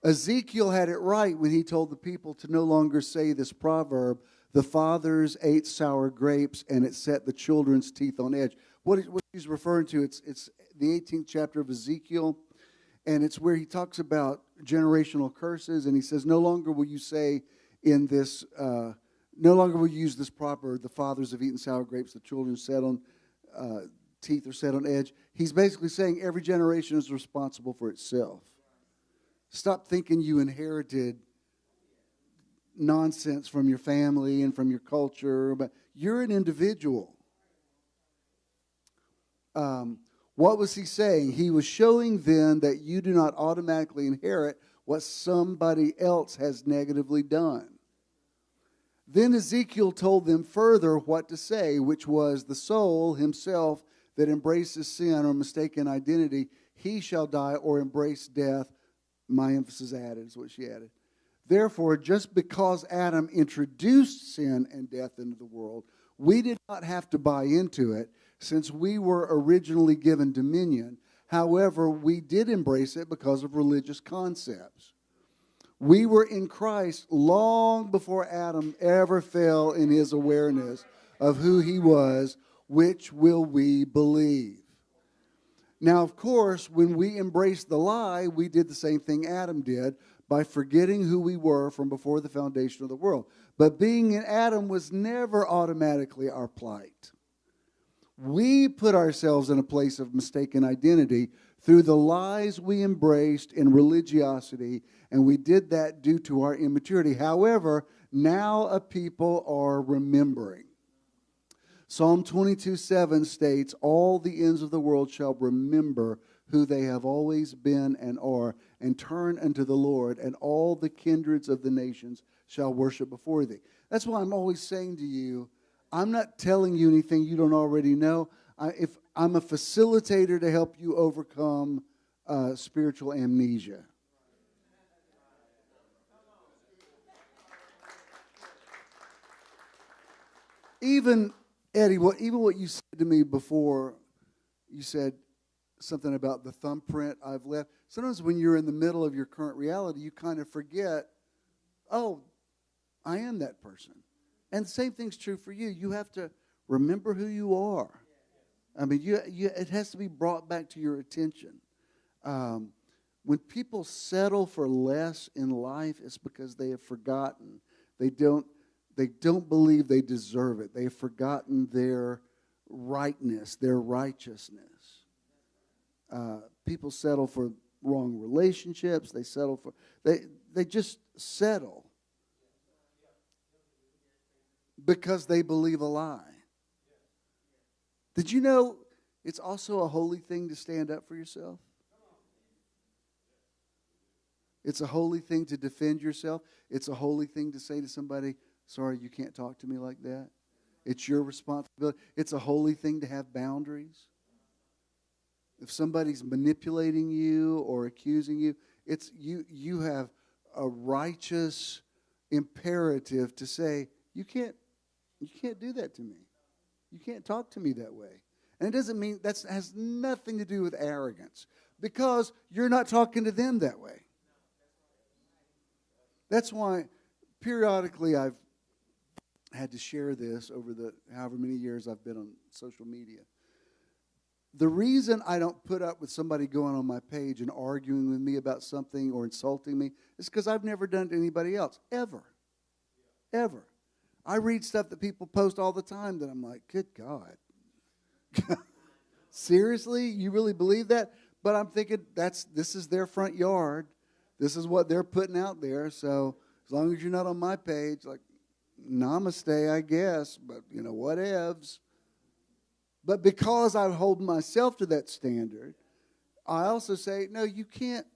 Ezekiel had it right when he told the people to no longer say this proverb, the fathers ate sour grapes and it set the children's teeth on edge. What he's referring to, it's the 18th chapter of Ezekiel, and it's where he talks about generational curses, and he says, no longer will you say in this, no longer will you use this proverb, the fathers have eaten sour grapes, the children set on, teeth are set on edge. He's basically saying every generation is responsible for itself. Stop thinking you inherited nonsense from your family and from your culture, but you're an individual. What was he saying? He was showing then that you do not automatically inherit what somebody else has negatively done. Then Ezekiel told them further what to say, which was the soul himself that embraces sin or mistaken identity, he shall die or embrace death. My emphasis added is what she added. Therefore, just because Adam introduced sin and death into the world, we did not have to buy into it since we were originally given dominion. However, we did embrace it because of religious concepts. We were in Christ long before Adam ever fell in his awareness of who he was. Which will we believe? Now, of course, when we embraced the lie, we did the same thing Adam did by forgetting who we were from before the foundation of the world. But being in Adam was never automatically our plight. We put ourselves in a place of mistaken identity through the lies we embraced in religiosity, and we did that due to our immaturity. However, now a people are remembering. Psalm 22:7 states, all the ends of the world shall remember who they have always been and are, and turn unto the Lord, and all the kindreds of the nations shall worship before thee. That's why I'm always saying to you, I'm not telling you anything you don't already know. If I'm a facilitator to help you overcome spiritual amnesia. Even Eddie, what you said to me before, you said something about the thumbprint I've left. Sometimes when you're in the middle of your current reality, you kind of forget, oh, I am that person. And the same thing's true for you. You have to remember who you are. I mean, it has to be brought back to your attention. When people settle for less in life, it's because they have forgotten. They don't believe they deserve it. They have forgotten their rightness, their righteousness. People settle for wrong relationships. They just settle because they believe a lie. Did you know it's also a holy thing to stand up for yourself? It's a holy thing to defend yourself. It's a holy thing to say to somebody, sorry, you can't talk to me like that. It's your responsibility. It's a holy thing to have boundaries. If somebody's manipulating you or accusing you, you have a righteous imperative to say, you can't do that to me. You can't talk to me that way. And it doesn't mean that has nothing to do with arrogance, because you're not talking to them that way. That's why periodically I've had to share this over the however many years I've been on social media. The reason I don't put up with somebody going on my page and arguing with me about something or insulting me is because I've never done it to anybody else, ever. Ever. I read stuff that people post all the time that I'm like, good God. Seriously? You really believe that? But I'm thinking this is their front yard. This is what they're putting out there. So as long as you're not on my page, like, namaste, I guess. But, whatevs. But because I hold myself to that standard, I also say, no, you can't.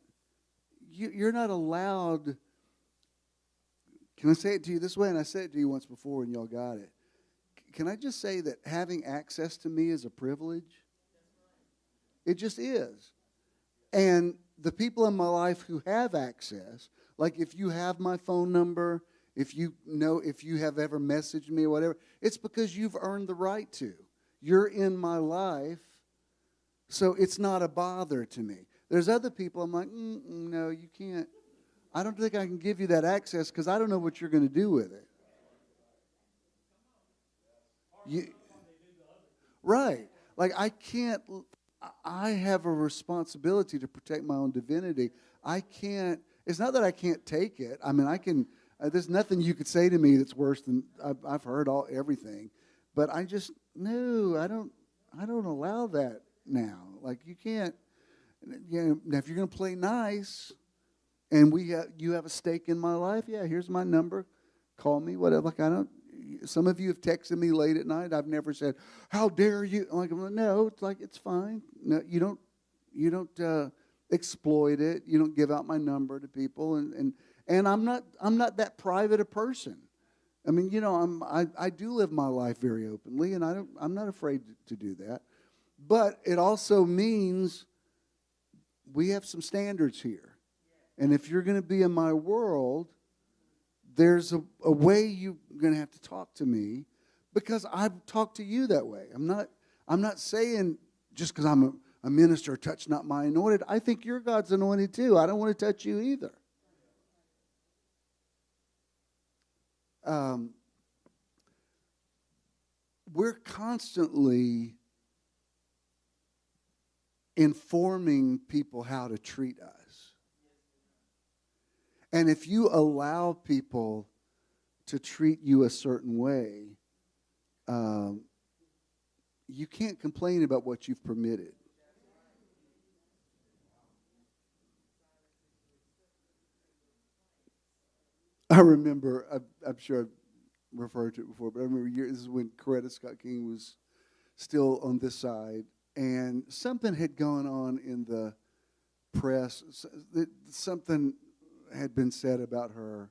You're not allowed. Can I say it to you this way? And I said it to you once before and y'all got it. Can I just say that having access to me is a privilege? It just is. And the people in my life who have access, like if you have my phone number, if you have ever messaged me or whatever, it's because you've earned the right to. You're in my life, so it's not a bother to me. There's other people I'm like, no, you can't. I don't think I can give you that access because I don't know what you're going to do with it. Right. Like I can't, I have a responsibility to protect my own divinity. I can't, it's not that I can't take it. I mean, I can, there's nothing you could say to me that's worse than, I've heard everything. But I just, no, I don't allow that now. Like you can't, now if you're going to play nice and you have a stake in my life, yeah, here's my number. Call me, whatever. Like some of you have texted me late at night. I've never said, how dare you? I'm like, no, it's like, it's fine. No, you don't exploit it. You don't give out my number to people. And I'm not that private a person. I mean, I do live my life very openly, and I'm not afraid to do that. But it also means we have some standards here. And if you're going to be in my world, there's a way you're going to have to talk to me because I've talked to you that way. I'm not saying just because I'm a minister, touch not my anointed. I think you're God's anointed too. I don't want to touch you either. We're constantly informing people how to treat us. And if you allow people to treat you a certain way, you can't complain about what you've permitted. I remember, I'm sure I've referred to it before, but I remember this is when Coretta Scott King was still on this side, and something had gone on in the press. Something had been said about her,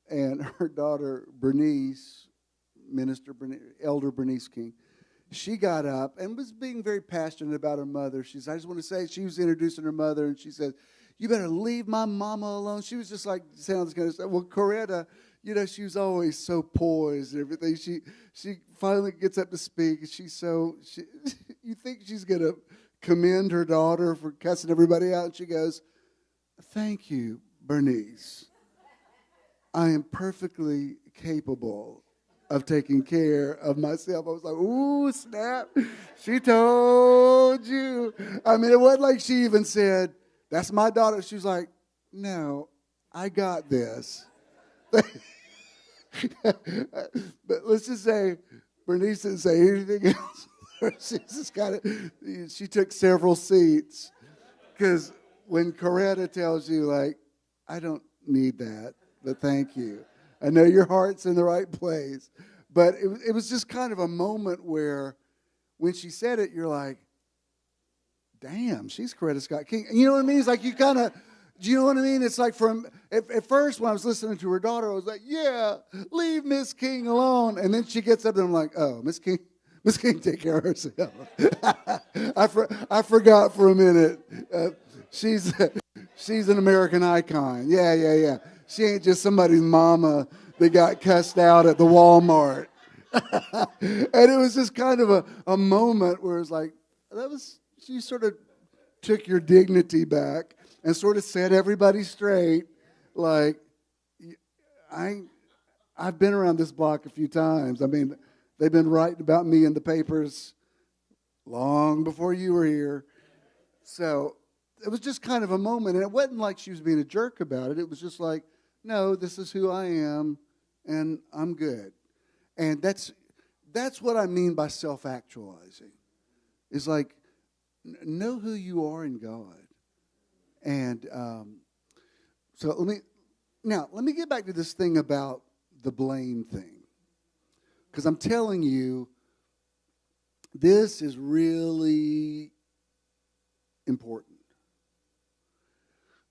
and her daughter Bernice, Elder Bernice King, she got up and was being very passionate about her mother. I just want to say, she was introducing her mother, and she said, you better leave my mama alone. She was just like, sounds kind of stuff. Well, Coretta, she was always so poised and everything. She finally gets up to speak, and you think she's going to commend her daughter for cussing everybody out, and she goes, thank you, Bernice. I am perfectly capable of taking care of myself. I was like, ooh, snap. She told you. I mean, it wasn't like she even said, that's my daughter. She was like, no, I got this. But let's just say Bernice didn't say anything else. She took several seats. Because when Coretta tells you, like, I don't need that, but thank you. I know your heart's in the right place. But it was just kind of a moment where when she said it, you're like, damn, she's Coretta Scott King. You know what I mean? It's like you kind of, do you know what I mean? It's like at first when I was listening to her daughter, I was like, yeah, leave Miss King alone. And then she gets up and I'm like, oh, Miss King, take care of herself. I forgot for a minute. She's an American icon. Yeah. She ain't just somebody's mama that got cussed out at the Walmart. And it was just kind of a moment where it's like, she sort of took your dignity back and sort of set everybody straight. Like, I've been around this block a few times. I mean, they've been writing about me in the papers long before you were here. So it was just kind of a moment. And it wasn't like she was being a jerk about it. It was just like, no, this is who I am, and I'm good. And that's what I mean by self-actualizing. is like, know who you are in God. And so let me get back to this thing about the blame thing. Because I'm telling you, this is really important.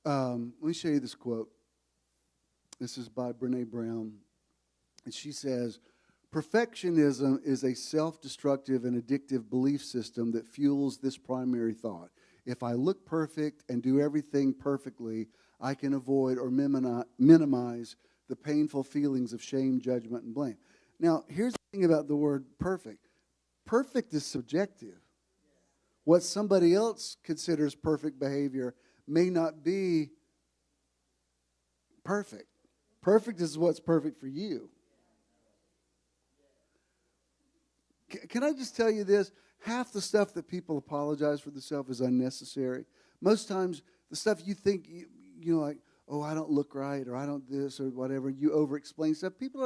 Let me show you this quote. This is by Brene Brown. And she says, perfectionism is a self-destructive and addictive belief system that fuels this primary thought. If I look perfect and do everything perfectly, I can avoid or minimize the painful feelings of shame, judgment, and blame. Now, here's the thing about the word perfect. Perfect is subjective. What somebody else considers perfect behavior may not be perfect. Perfect is what's perfect for you. Can I just tell you this? Half the stuff that people apologize for themselves is unnecessary. Most times, the stuff you think, like, oh, I don't look right, or I don't this, or whatever, you over-explain stuff. People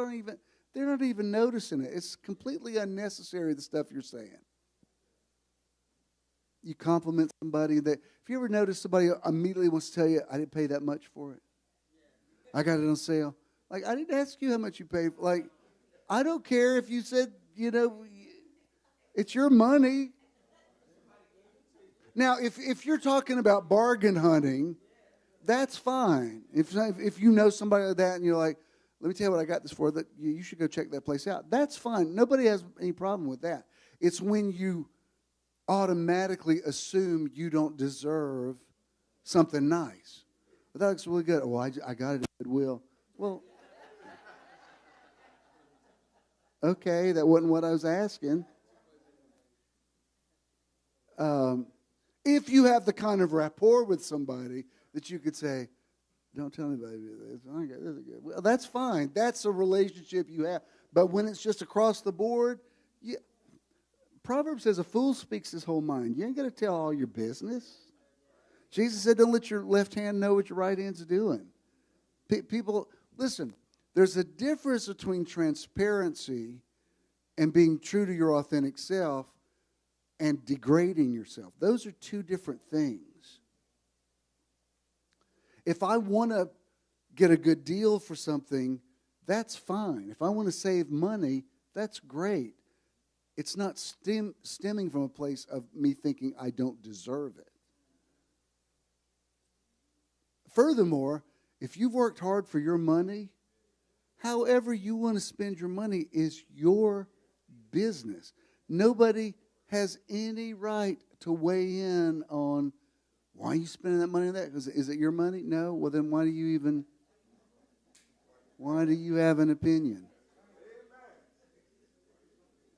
they're not even noticing it. It's completely unnecessary, the stuff you're saying. You compliment somebody. If you ever notice somebody immediately wants to tell you, I didn't pay that much for it. I got it on sale. Like, I didn't ask you how much you paid. Like, I don't care if you said, it's your money. Now, if you're talking about bargain hunting, that's fine. If you know somebody like that and you're like, let me tell you what I got this for, that you should go check that place out. That's fine. Nobody has any problem with that. It's when you automatically assume you don't deserve something nice. But that looks really good. Oh, I got it at Goodwill. Well, okay, that wasn't what I was asking. If you have the kind of rapport with somebody that you could say, don't tell anybody this. This is good. Well, that's fine. That's a relationship you have. But when it's just across the board, Proverbs says a fool speaks his whole mind. You ain't got to tell all your business. Jesus said, don't let your left hand know what your right hand's doing. People, listen, there's a difference between transparency and being true to your authentic self and degrading yourself. Those are two different things. If I want to get a good deal for something, that's fine. If I want to save money, that's great. It's not stemming from a place of me thinking I don't deserve it. Furthermore, if you've worked hard for your money, however you want to spend your money is your business. Nobody has any right to weigh in on why are you spending that money on that? Is it your money? No. Well, then why do you have an opinion?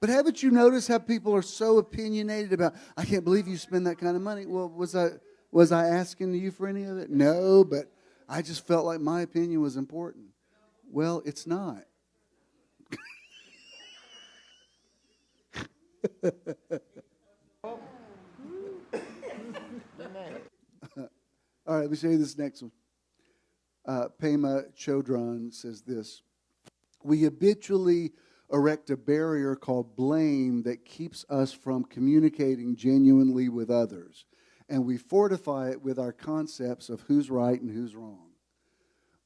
But haven't you noticed how people are so opinionated about, I can't believe you spend that kind of money? Well, was I asking you for any of it? No, but I just felt like my opinion was important. Well, it's not. All right, let me show you this next one. Pema Chodron says this. We habitually erect a barrier called blame that keeps us from communicating genuinely with others. And we fortify it with our concepts of who's right and who's wrong.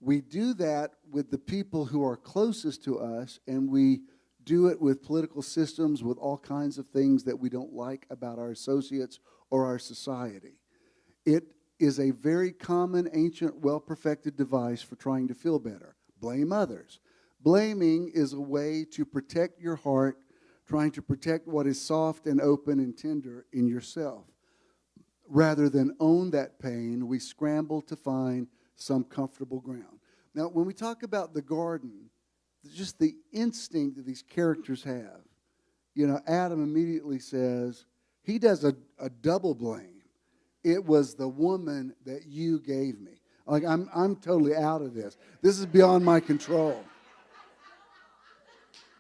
We do that with the people who are closest to us, and we do it with political systems, with all kinds of things that we don't like about our associates or our society. It is a very common, ancient, well-perfected device for trying to feel better. Blame others. Blaming is a way to protect your heart, trying to protect what is soft and open and tender in yourself. Rather than own that pain, we scramble to find some comfortable ground. Now, when we talk about the garden, just the instinct that these characters have, Adam immediately says, he does a double blame. It was the woman that you gave me. Like, I'm totally out of this. This is beyond my control.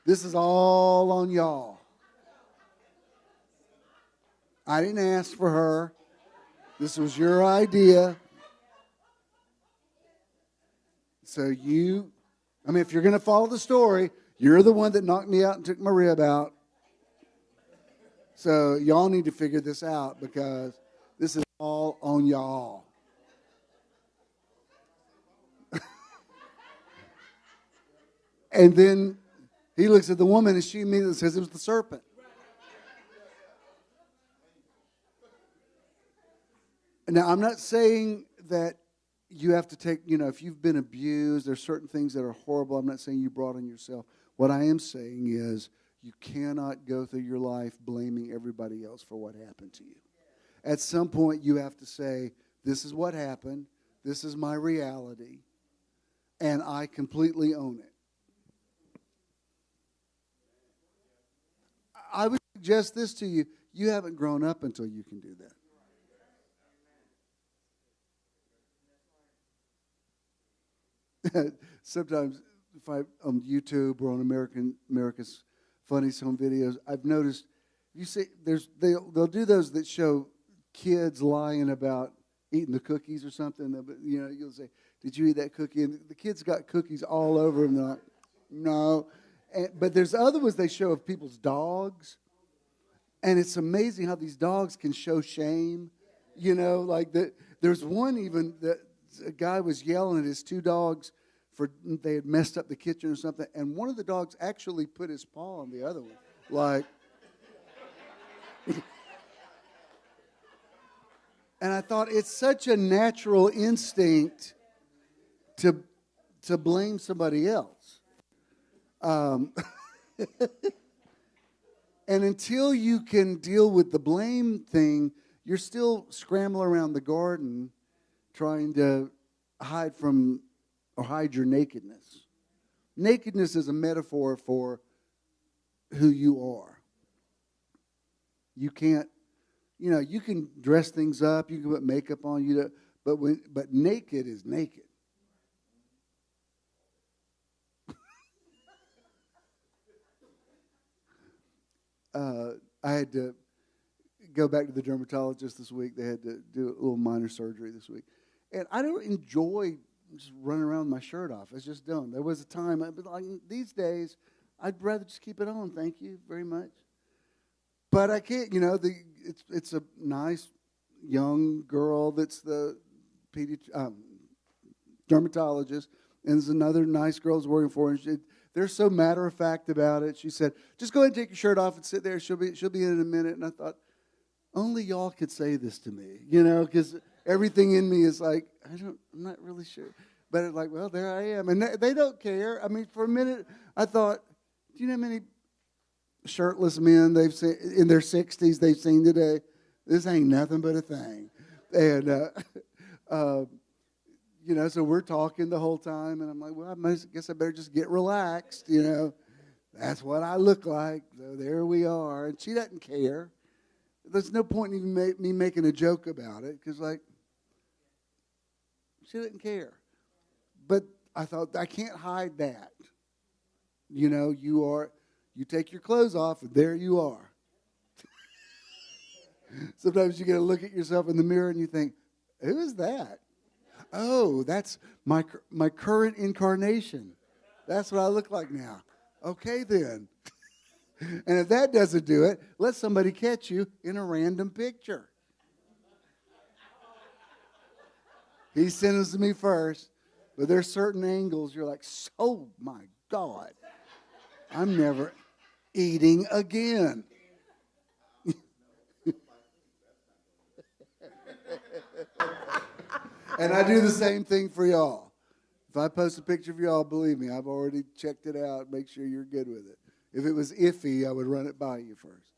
This is all on y'all. I didn't ask for her. This was your idea. So if you're going to follow the story, you're the one that knocked me out and took my rib out. So y'all need to figure this out because this is all on y'all. And then he looks at the woman and she immediately says it was the serpent. Now, I'm not saying that you have to take, if you've been abused, there's certain things that are horrible. I'm not saying you brought on yourself. What I am saying is you cannot go through your life blaming everybody else for what happened to you. At some point, you have to say, this is what happened. This is my reality. And I completely own it. I would suggest this to you. You haven't grown up until you can do that. Sometimes if I'm on YouTube or on America's Funniest Home Videos, I've noticed you see they'll do those that show kids lying about eating the cookies or something. You'll say, "Did you eat that cookie?" And the kids got cookies all over them. They're like, "No." But there's other ones they show of people's dogs, and it's amazing how these dogs can show shame. There's one even that a guy was yelling at his two dogs for they had messed up the kitchen or something, and one of the dogs actually put his paw on the other one, like. And I thought it's such a natural instinct to blame somebody else. And until you can deal with the blame thing, you're still scrambling around the garden trying to hide your nakedness. Nakedness is a metaphor for who you are. You can't, you can dress things up, you can put makeup on, but naked is naked. I had to go back to the dermatologist this week. They had to do a little minor surgery this week. And I don't enjoy just running around with my shirt off. I just don't. There was a time, but like these days, I'd rather just keep it on. Thank you very much. But I can't, it's a nice young girl that's the dermatologist, and there's another nice girl who's working for her. And they're so matter of fact about it. She said, "Just go ahead and take your shirt off and sit there. She'll be in a minute." And I thought, only y'all could say this to me, because everything in me is like, I'm not really sure. But it's like, well, there I am. And they don't care. I mean, for a minute, I thought, do you know how many shirtless men they've seen in their 60s they've seen today? This ain't nothing but a thing. And, so we're talking the whole time. And I'm like, well, I guess I better just get relaxed, That's what I look like. So there we are. And she doesn't care. There's no point in even me making a joke about it because, she didn't care. But I thought, I can't hide that. You take your clothes off, and there you are. Sometimes you get to look at yourself in the mirror, and you think, who is that? Oh, that's my current incarnation. That's what I look like now. Okay, then. And if that doesn't do it, let somebody catch you in a random picture. He sent us to me first, but there's certain angles you're like, oh my God, I'm never eating again. And I do the same thing for y'all. If I post a picture of y'all, believe me, I've already checked it out. Make sure you're good with it. If it was iffy, I would run it by you first.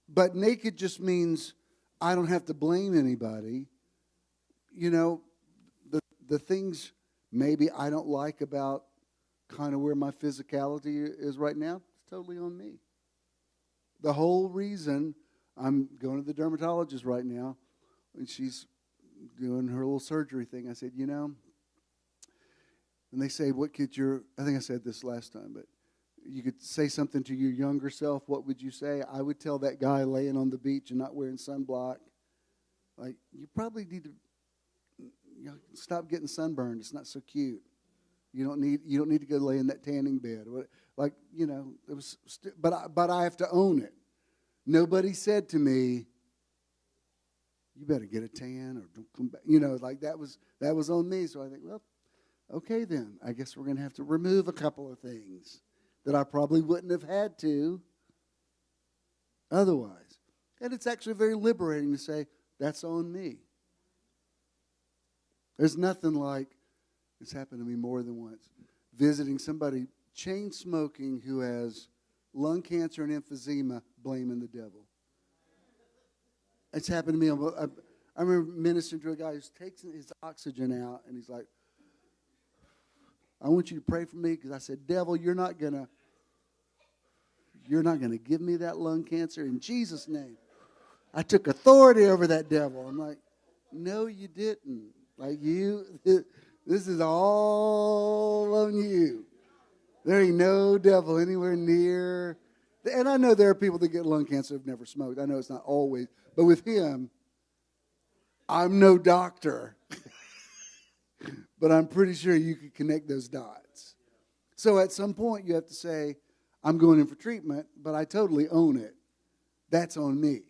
But naked just means I don't have to blame anybody. The things maybe I don't like about kind of where my physicality is right now, it's totally on me. The whole reason I'm going to the dermatologist right now, and she's doing her little surgery thing, I said, and they say, I think I said this last time, but you could say something to your younger self, what would you say? I would tell that guy laying on the beach and not wearing sunblock, like, you probably need to stop getting sunburned. It's not so cute. You don't need to go lay in that tanning bed. Like, it was. But I have to own it. Nobody said to me, you better get a tan or don't come back. You know, like that was on me. So I think, well, okay then. I guess we're going to have to remove a couple of things that I probably wouldn't have had to otherwise. And it's actually very liberating to say, that's on me. There's nothing like, it's happened to me more than once, visiting somebody chain smoking who has lung cancer and emphysema, blaming the devil. It's happened to me. I remember ministering to a guy who takes his oxygen out, and he's like, I want you to pray for me, because I said, devil, you're not gonna give me that lung cancer in Jesus' name. I took authority over that devil. I'm like, no, you didn't. Like this is all on you. There ain't no devil anywhere near. And I know there are people that get lung cancer who've never smoked. I know it's not always. But with him, I'm no doctor. But I'm pretty sure you could connect those dots. So at some point you have to say, I'm going in for treatment, but I totally own it. That's on me.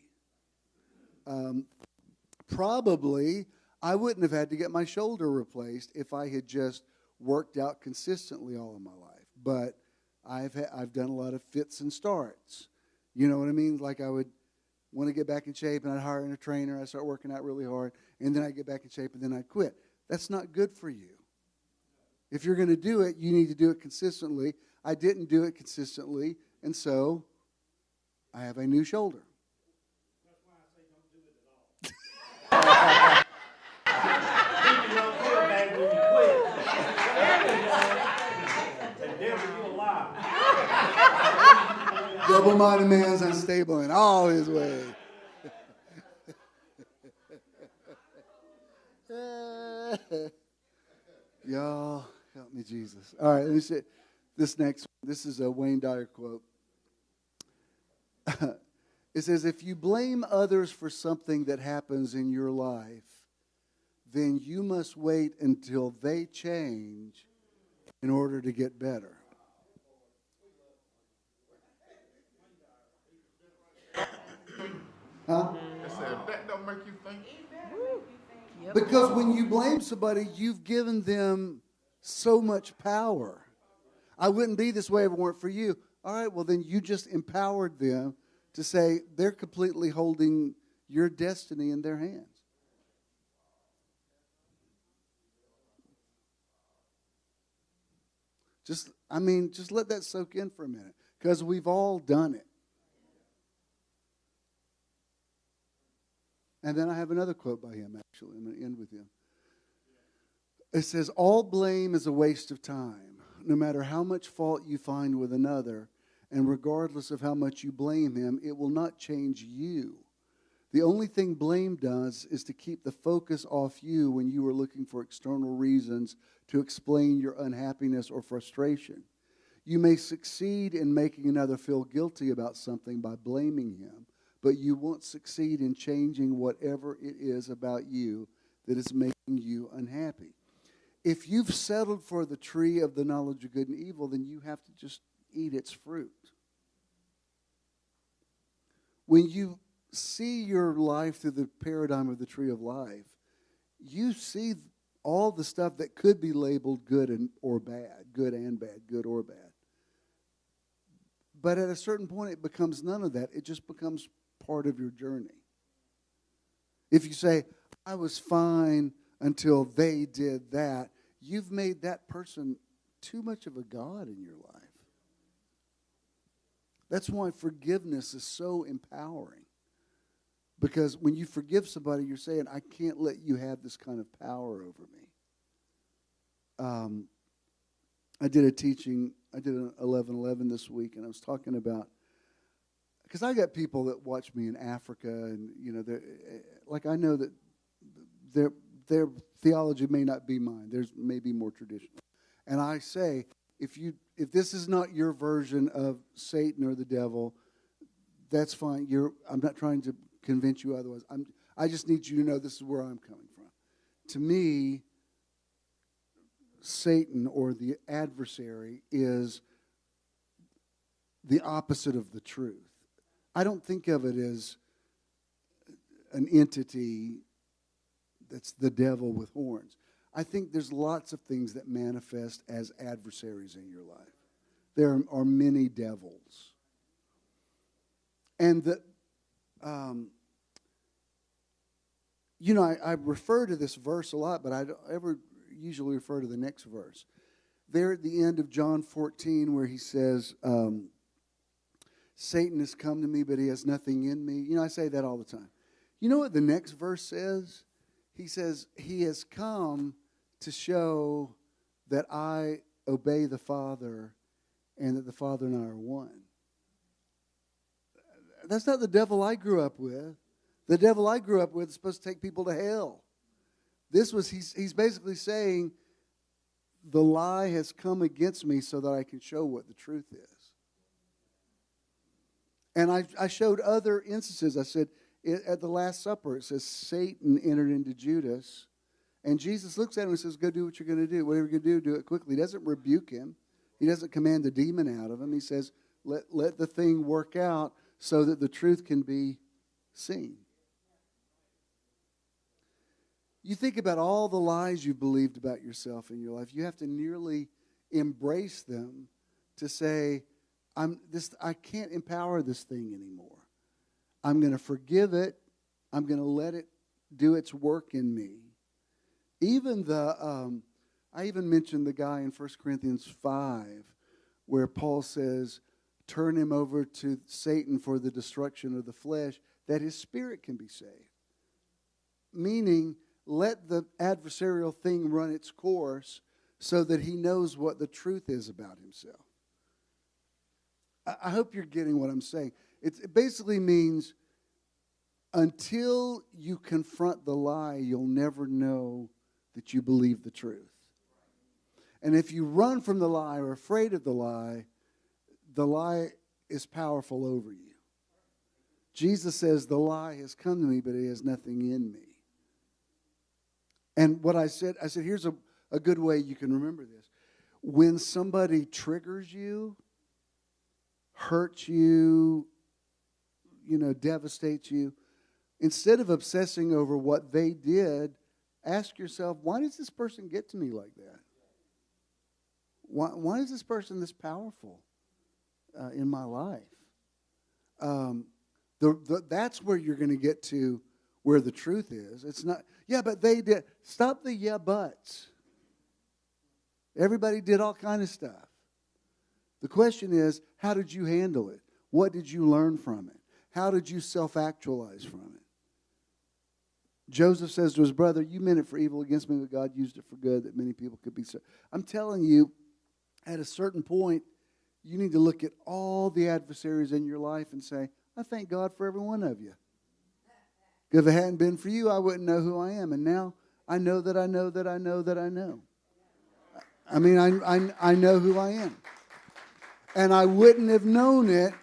Probably I wouldn't have had to get my shoulder replaced if I had just worked out consistently all of my life. But I've done a lot of fits and starts. You know what I mean? Like I would want to get back in shape, and I'd hire a trainer. I'd start working out really hard, and then I'd get back in shape, and then I'd quit. That's not good for you. If you're going to do it, you need to do it consistently. I didn't do it consistently, and so I have a new shoulder. That's why I say don't do it at all. You don't feel bad when you quit. The devil, you alive. Double-minded man is unstable in all his ways. Y'all, help me, Jesus. All right, let me say this next one. This is a Wayne Dyer quote. It says, if you blame others for something that happens in your life, then you must wait until they change in order to get better. Huh? I said, that don't make you think. Because when you blame somebody, you've given them so much power. I wouldn't be this way if it weren't for you. All right, well, then you just empowered them to say they're completely holding your destiny in their hands. Just let that soak in for a minute, because we've all done it. And then I have another quote by him, actually. I'm going to end with him. It says, all blame is a waste of time, no matter how much fault you find with another, and regardless of how much you blame him, it will not change you. The only thing blame does is to keep the focus off you when you are looking for external reasons to explain your unhappiness or frustration. You may succeed in making another feel guilty about something by blaming him, but you won't succeed in changing whatever it is about you that is making you unhappy. If you've settled for the tree of the knowledge of good and evil, then you have to just eat its fruit. When you see your life through the paradigm of the tree of life, you see all the stuff that could be labeled good or bad, good and bad, good or bad. But at a certain point, it becomes none of that. It just becomes part of your journey. If you say, I was fine until they did that, you've made that person too much of a God in your life. That's why forgiveness is so empowering. Because when you forgive somebody, you're saying, I can't let you have this kind of power over me. I did a teaching, I did an 11:11 this week, and I was talking about, because I got people that watch me in Africa, and like I know that their theology may not be mine. There's maybe more traditional. And I say, if this is not your version of Satan or the devil, that's fine. I'm not trying to convince you otherwise. I just need you to know this is where I'm coming from. To me, Satan or the adversary is the opposite of the truth. I don't think of it as an entity that's the devil with horns. I think there's lots of things that manifest as adversaries in your life. There are many devils. And I refer to this verse a lot, but I don't ever usually refer to the next verse. There at the end of John 14 where he says, Satan has come to me, but he has nothing in me. I say that all the time. You know what the next verse says? He says, he has come to show that I obey the Father and that the Father and I are one. That's not the devil I grew up with. The devil I grew up with is supposed to take people to hell. He's basically saying, the lie has come against me so that I can show what the truth is. And I showed other instances. I said, at the Last Supper, it says Satan entered into Judas. And Jesus looks at him and says, go do what you're going to do. Whatever you're going to do it quickly. He doesn't rebuke him. He doesn't command the demon out of him. He says, let the thing work out so that the truth can be seen. You think about all the lies you've believed about yourself in your life. You have to nearly embrace them to say, I can't empower this thing anymore. I'm going to forgive it. I'm going to let it do its work in me. Even I even mentioned the guy in 1 Corinthians 5 where Paul says, turn him over to Satan for the destruction of the flesh, that his spirit can be saved. Meaning, let the adversarial thing run its course so that he knows what the truth is about himself. I hope you're getting what I'm saying. It basically means until you confront the lie, you'll never know that you believe the truth. And if you run from the lie or are afraid of the lie is powerful over you. Jesus says, the lie has come to me, but it has nothing in me. And what I said, here's a good way you can remember this. When somebody triggers you, hurts you, devastates you, instead of obsessing over what they did, ask yourself, why does this person get to me like that? Why is this person this powerful in my life? That's where you're going to get to where the truth is. It's not, yeah, but they did. Stop the yeah, buts. Everybody did all kind of stuff. The question is, how did you handle it? What did you learn from it? How did you self-actualize from it? Joseph says to his brother, you meant it for evil against me, but God used it for good that many people could be saved. I'm telling you, at a certain point, you need to look at all the adversaries in your life and say, I thank God for every one of you. If it hadn't been for you, I wouldn't know who I am. And now I know that I know that I know that I know. I mean, I know who I am. And I wouldn't have known it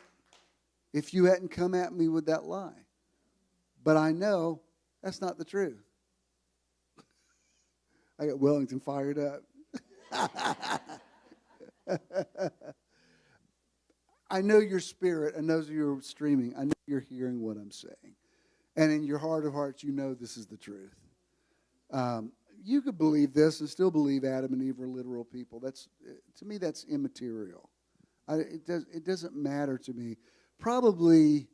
if you hadn't come at me with that lie. But I know that's not the truth. I got Wellington fired up. I know your spirit, and those of you who are streaming, I know you're hearing what I'm saying. And in your heart of hearts, you know this is the truth. You could believe this and still believe Adam and Eve were literal people. To me, that's immaterial. It doesn't matter to me. Probably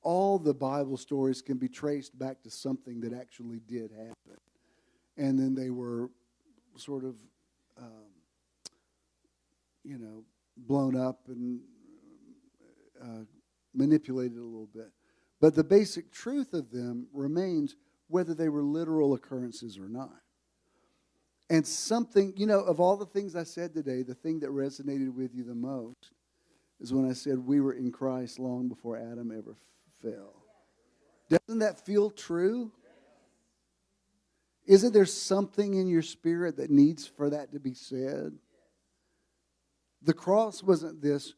all the Bible stories can be traced back to something that actually did happen. And then they were sort of, blown up and manipulated a little bit. But the basic truth of them remains whether they were literal occurrences or not. And something, of all the things I said today, the thing that resonated with you the most is when I said we were in Christ long before Adam ever fell. Doesn't that feel true? Isn't there something in your spirit that needs for that to be said? The cross wasn't this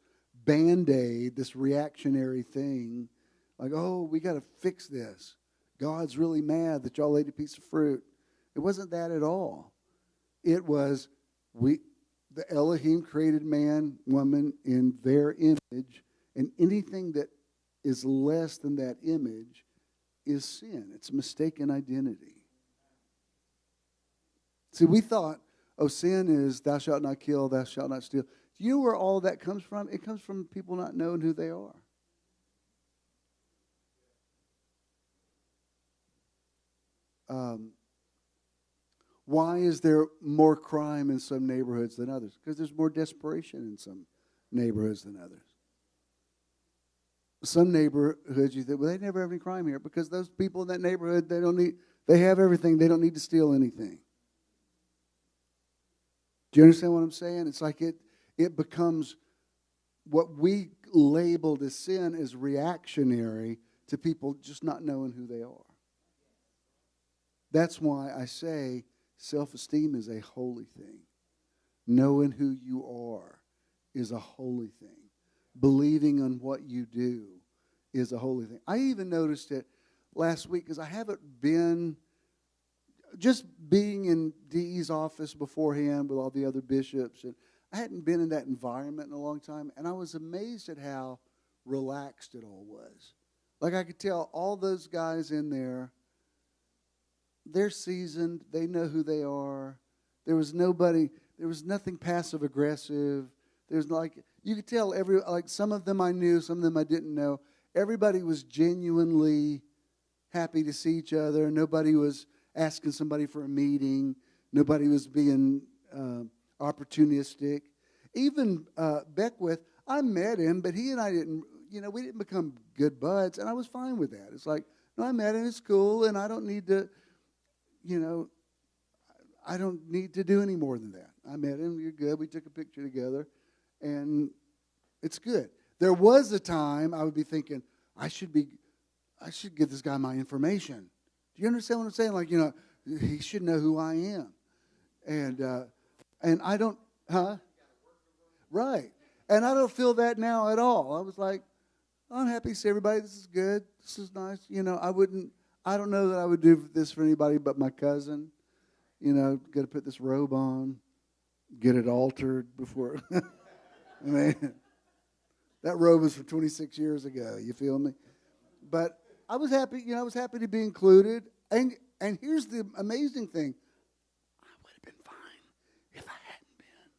Band-Aid, this reactionary thing. Like, oh, we got to fix this. God's really mad that y'all ate a piece of fruit. It wasn't that at all. It was the Elohim created man, woman in their image, and anything that is less than that image is sin. It's mistaken identity. See, we thought, oh, sin is thou shalt not kill, thou shalt not steal. Do you know where all that comes from? It comes from people not knowing who they are. Why is there more crime in some neighborhoods than others? Because there's more desperation in some neighborhoods than others. Some neighborhoods you think, well, they never have any crime here because those people in that neighborhood, they have everything. They don't need to steal anything. Do you understand what I'm saying? It's like it becomes what we labeled as sin is reactionary to people just not knowing who they are. That's why I say self-esteem is a holy thing. Knowing who you are is a holy thing. Believing on what you do is a holy thing. I even noticed it last week because I haven't been, just being in Dee's office beforehand with all the other bishops, and I hadn't been in that environment in a long time, and I was amazed at how relaxed it all was. Like I could tell all those guys in there, they're seasoned, they know who they are. There was nothing passive aggressive. There's like, you could tell like some of them I knew, some of them I didn't know. Everybody was genuinely happy to see each other. Nobody was asking somebody for a meeting. Nobody was being opportunistic. Even Beckwith, I met him, but he and I didn't, we didn't become good buds, and I was fine with that. It's like, no, I met him, it's cool, and I don't need to, I don't need to do any more than that. I met him, you're good, we took a picture together, and it's good. There was a time I would be thinking, I should give this guy my information. Do you understand what I'm saying? Like, he should know who I am. And I don't, Right. And I don't feel that now at all. I was like, I'm happy to see everybody. This is good. This is nice. I don't know that I would do this for anybody but my cousin. Got to put this robe on, get it altered before. I mean, that robe was from 26 years ago. You feel me? But I was happy. I was happy to be included. And here's the amazing thing: I would have been fine if I hadn't been.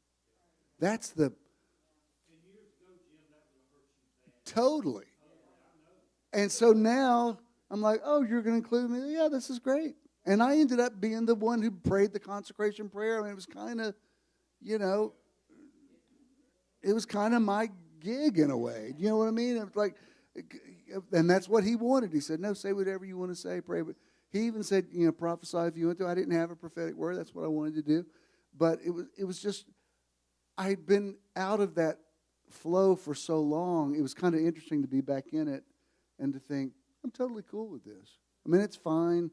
That's the 10 years ago, Jim, that would have hurt you bad. totally. And so now I'm like, oh, you're going to include me? Yeah, this is great. And I ended up being the one who prayed the consecration prayer. I mean, it was kind of, it was kind of my gig in a way. You know what I mean? It was like, and that's what he wanted. He said, no, say whatever you want to say, pray. But he even said, prophesy if you want to. I didn't have a prophetic word. That's what I wanted to do. But it was just, I had been out of that flow for so long. It was kind of interesting to be back in it and to think, I'm totally cool with this. I mean, it's fine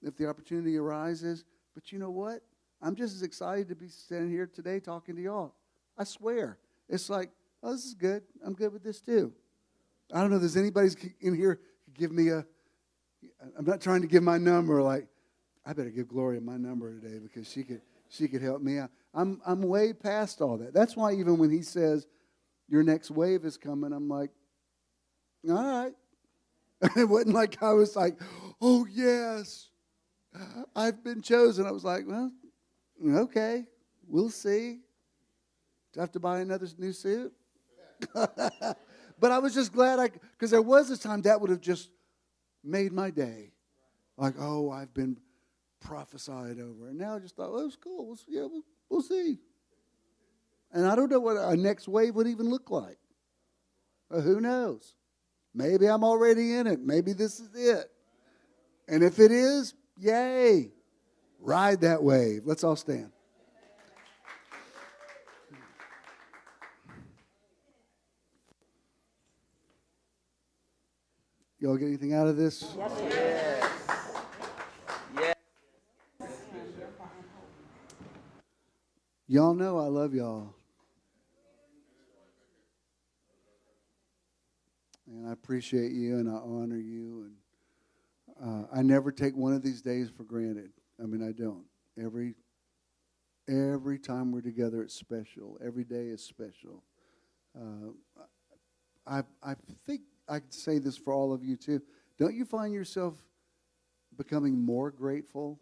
if the opportunity arises. But you know what? I'm just as excited to be standing here today talking to y'all. I swear. It's like, oh, this is good. I'm good with this too. I don't know if there's anybody in here who could give me I'm not trying to give my number, like, I better give Gloria my number today because she could help me out. I'm way past all that. That's why even when he says your next wave is coming, I'm like, all right. It wasn't like I was like, oh yes, I've been chosen. I was like, well, okay, we'll see. Do I have to buy another new suit? But I was just glad because there was a time that would have just made my day. Like, oh, I've been prophesied over. And now I just thought, well, it's cool. We'll see. And I don't know what our next wave would even look like. Who knows? Maybe I'm already in it. Maybe this is it. And if it is, yay. Ride that wave. Let's all stand. Y'all get anything out of this? Yes. Yes. Y'all know I love y'all. And I appreciate you and I honor you. And I never take one of these days for granted. I mean, I don't. Every time we're together, it's special. Every day is special. I think I could say this for all of you too. Don't you find yourself becoming more grateful?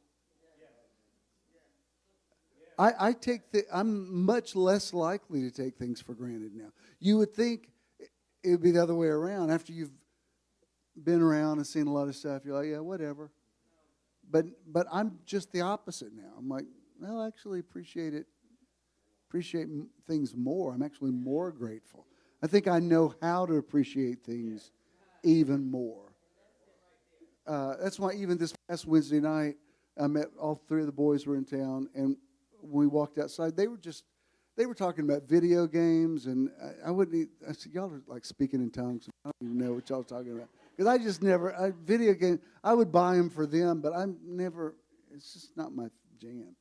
I'm much less likely to take things for granted now. You would think it would be the other way around. After you've been around and seen a lot of stuff, you're like, yeah, whatever. But I'm just the opposite now. I'm like, well, I actually appreciate things more. I'm actually more grateful. I think I know how to appreciate things even more. That's why even this past Wednesday night, I met all three of the boys were in town, and when we walked outside, they were talking about video games, and I said, y'all are like speaking in tongues. I don't even know what y'all are talking about. Because I just never, video games, I would buy them for them, but it's just not my jam.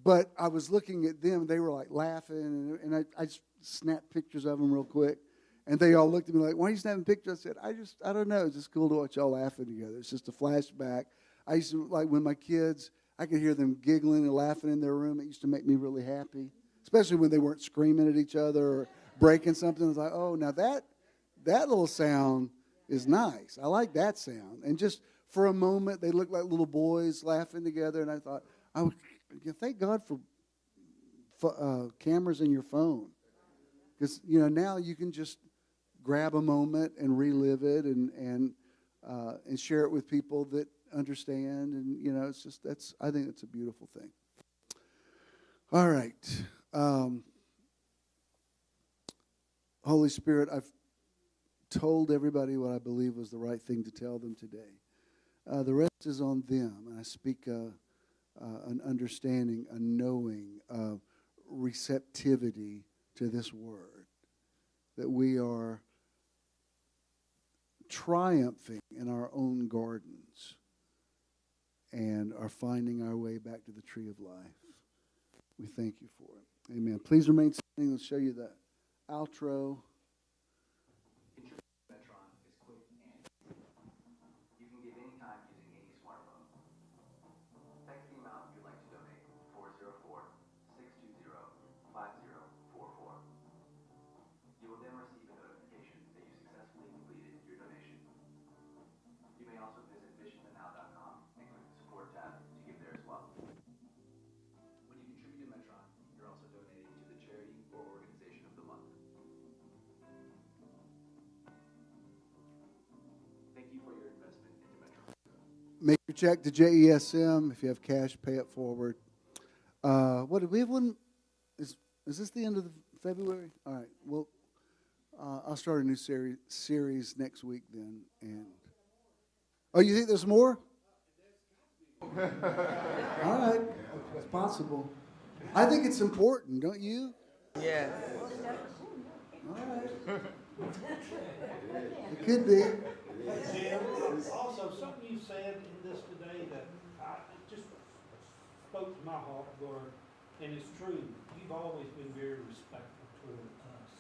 But I was looking at them, they were like laughing, and I just snapped pictures of them real quick. And they all looked at me like, why are you snapping pictures? I said, I don't know. It's just cool to watch y'all laughing together. It's just a flashback. I used to, like when my kids, I could hear them giggling and laughing in their room. It used to make me really happy, especially when they weren't screaming at each other or breaking something. I was like, oh, now that little sound is nice. I like that sound. And just for a moment, they looked like little boys laughing together. And I thought, thank God for cameras in your phone. Because, now you can just grab a moment and relive it and share it with people that understand. And, it's just, I think it's a beautiful thing. All right. Holy Spirit, I've told everybody what I believe was the right thing to tell them today. The rest is on them. And I speak an understanding, a knowing, a receptivity to this word, that we are triumphing in our own gardens and are finding our way back to the tree of life. We thank you for it. Amen. Please remain standing. Let's show you the outro. Metron is quick and easy. You can give any time using any smartphone. Text the amount you'd like to donate to 404-620-5044. You will then receive a notification that you successfully completed your donation. You may also visit BishInTheNow.com and click the support tab to give there as well. When you contribute to Metron, you're also donating to the charity or organization of the month. Thank you for your investment into Metron. Make your check to JESM. If you have cash, pay it forward. What did we have one? Is this the end of February? All right. Well, I'll start a new series next week then. And oh, you think there's more? All right. It's possible. I think it's important, don't you? Yeah. All right. It could be. Jim, also something you said in this today that it just spoke to my heart, Lord, and it's true. You've always been very respectful toward us.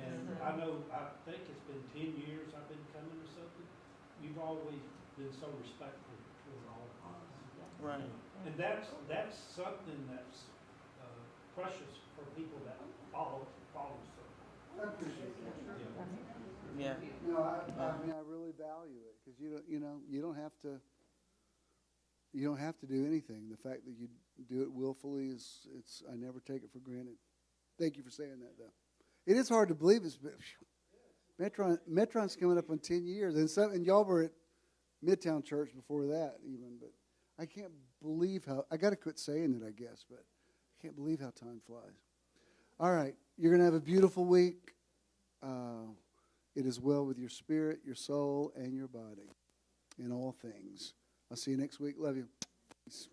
And I think it's been 10 years I've been coming or something. You've always been so respectful toward all of us. Right. And that's something that's precious for people that follow so. I appreciate that. Yeah. No, I mean, I really value it because you don't have to do anything. The fact that you do it willfully I never take it for granted. Thank you for saying that, though. It is hard to believe it's Metron's coming up on 10 years, and y'all were at Midtown Church before that even. But I can't believe I got to quit saying it, I guess. But I can't believe how time flies. All right, you're gonna have a beautiful week. It is well with your spirit, your soul, and your body in all things. I'll see you next week. Love you. Peace.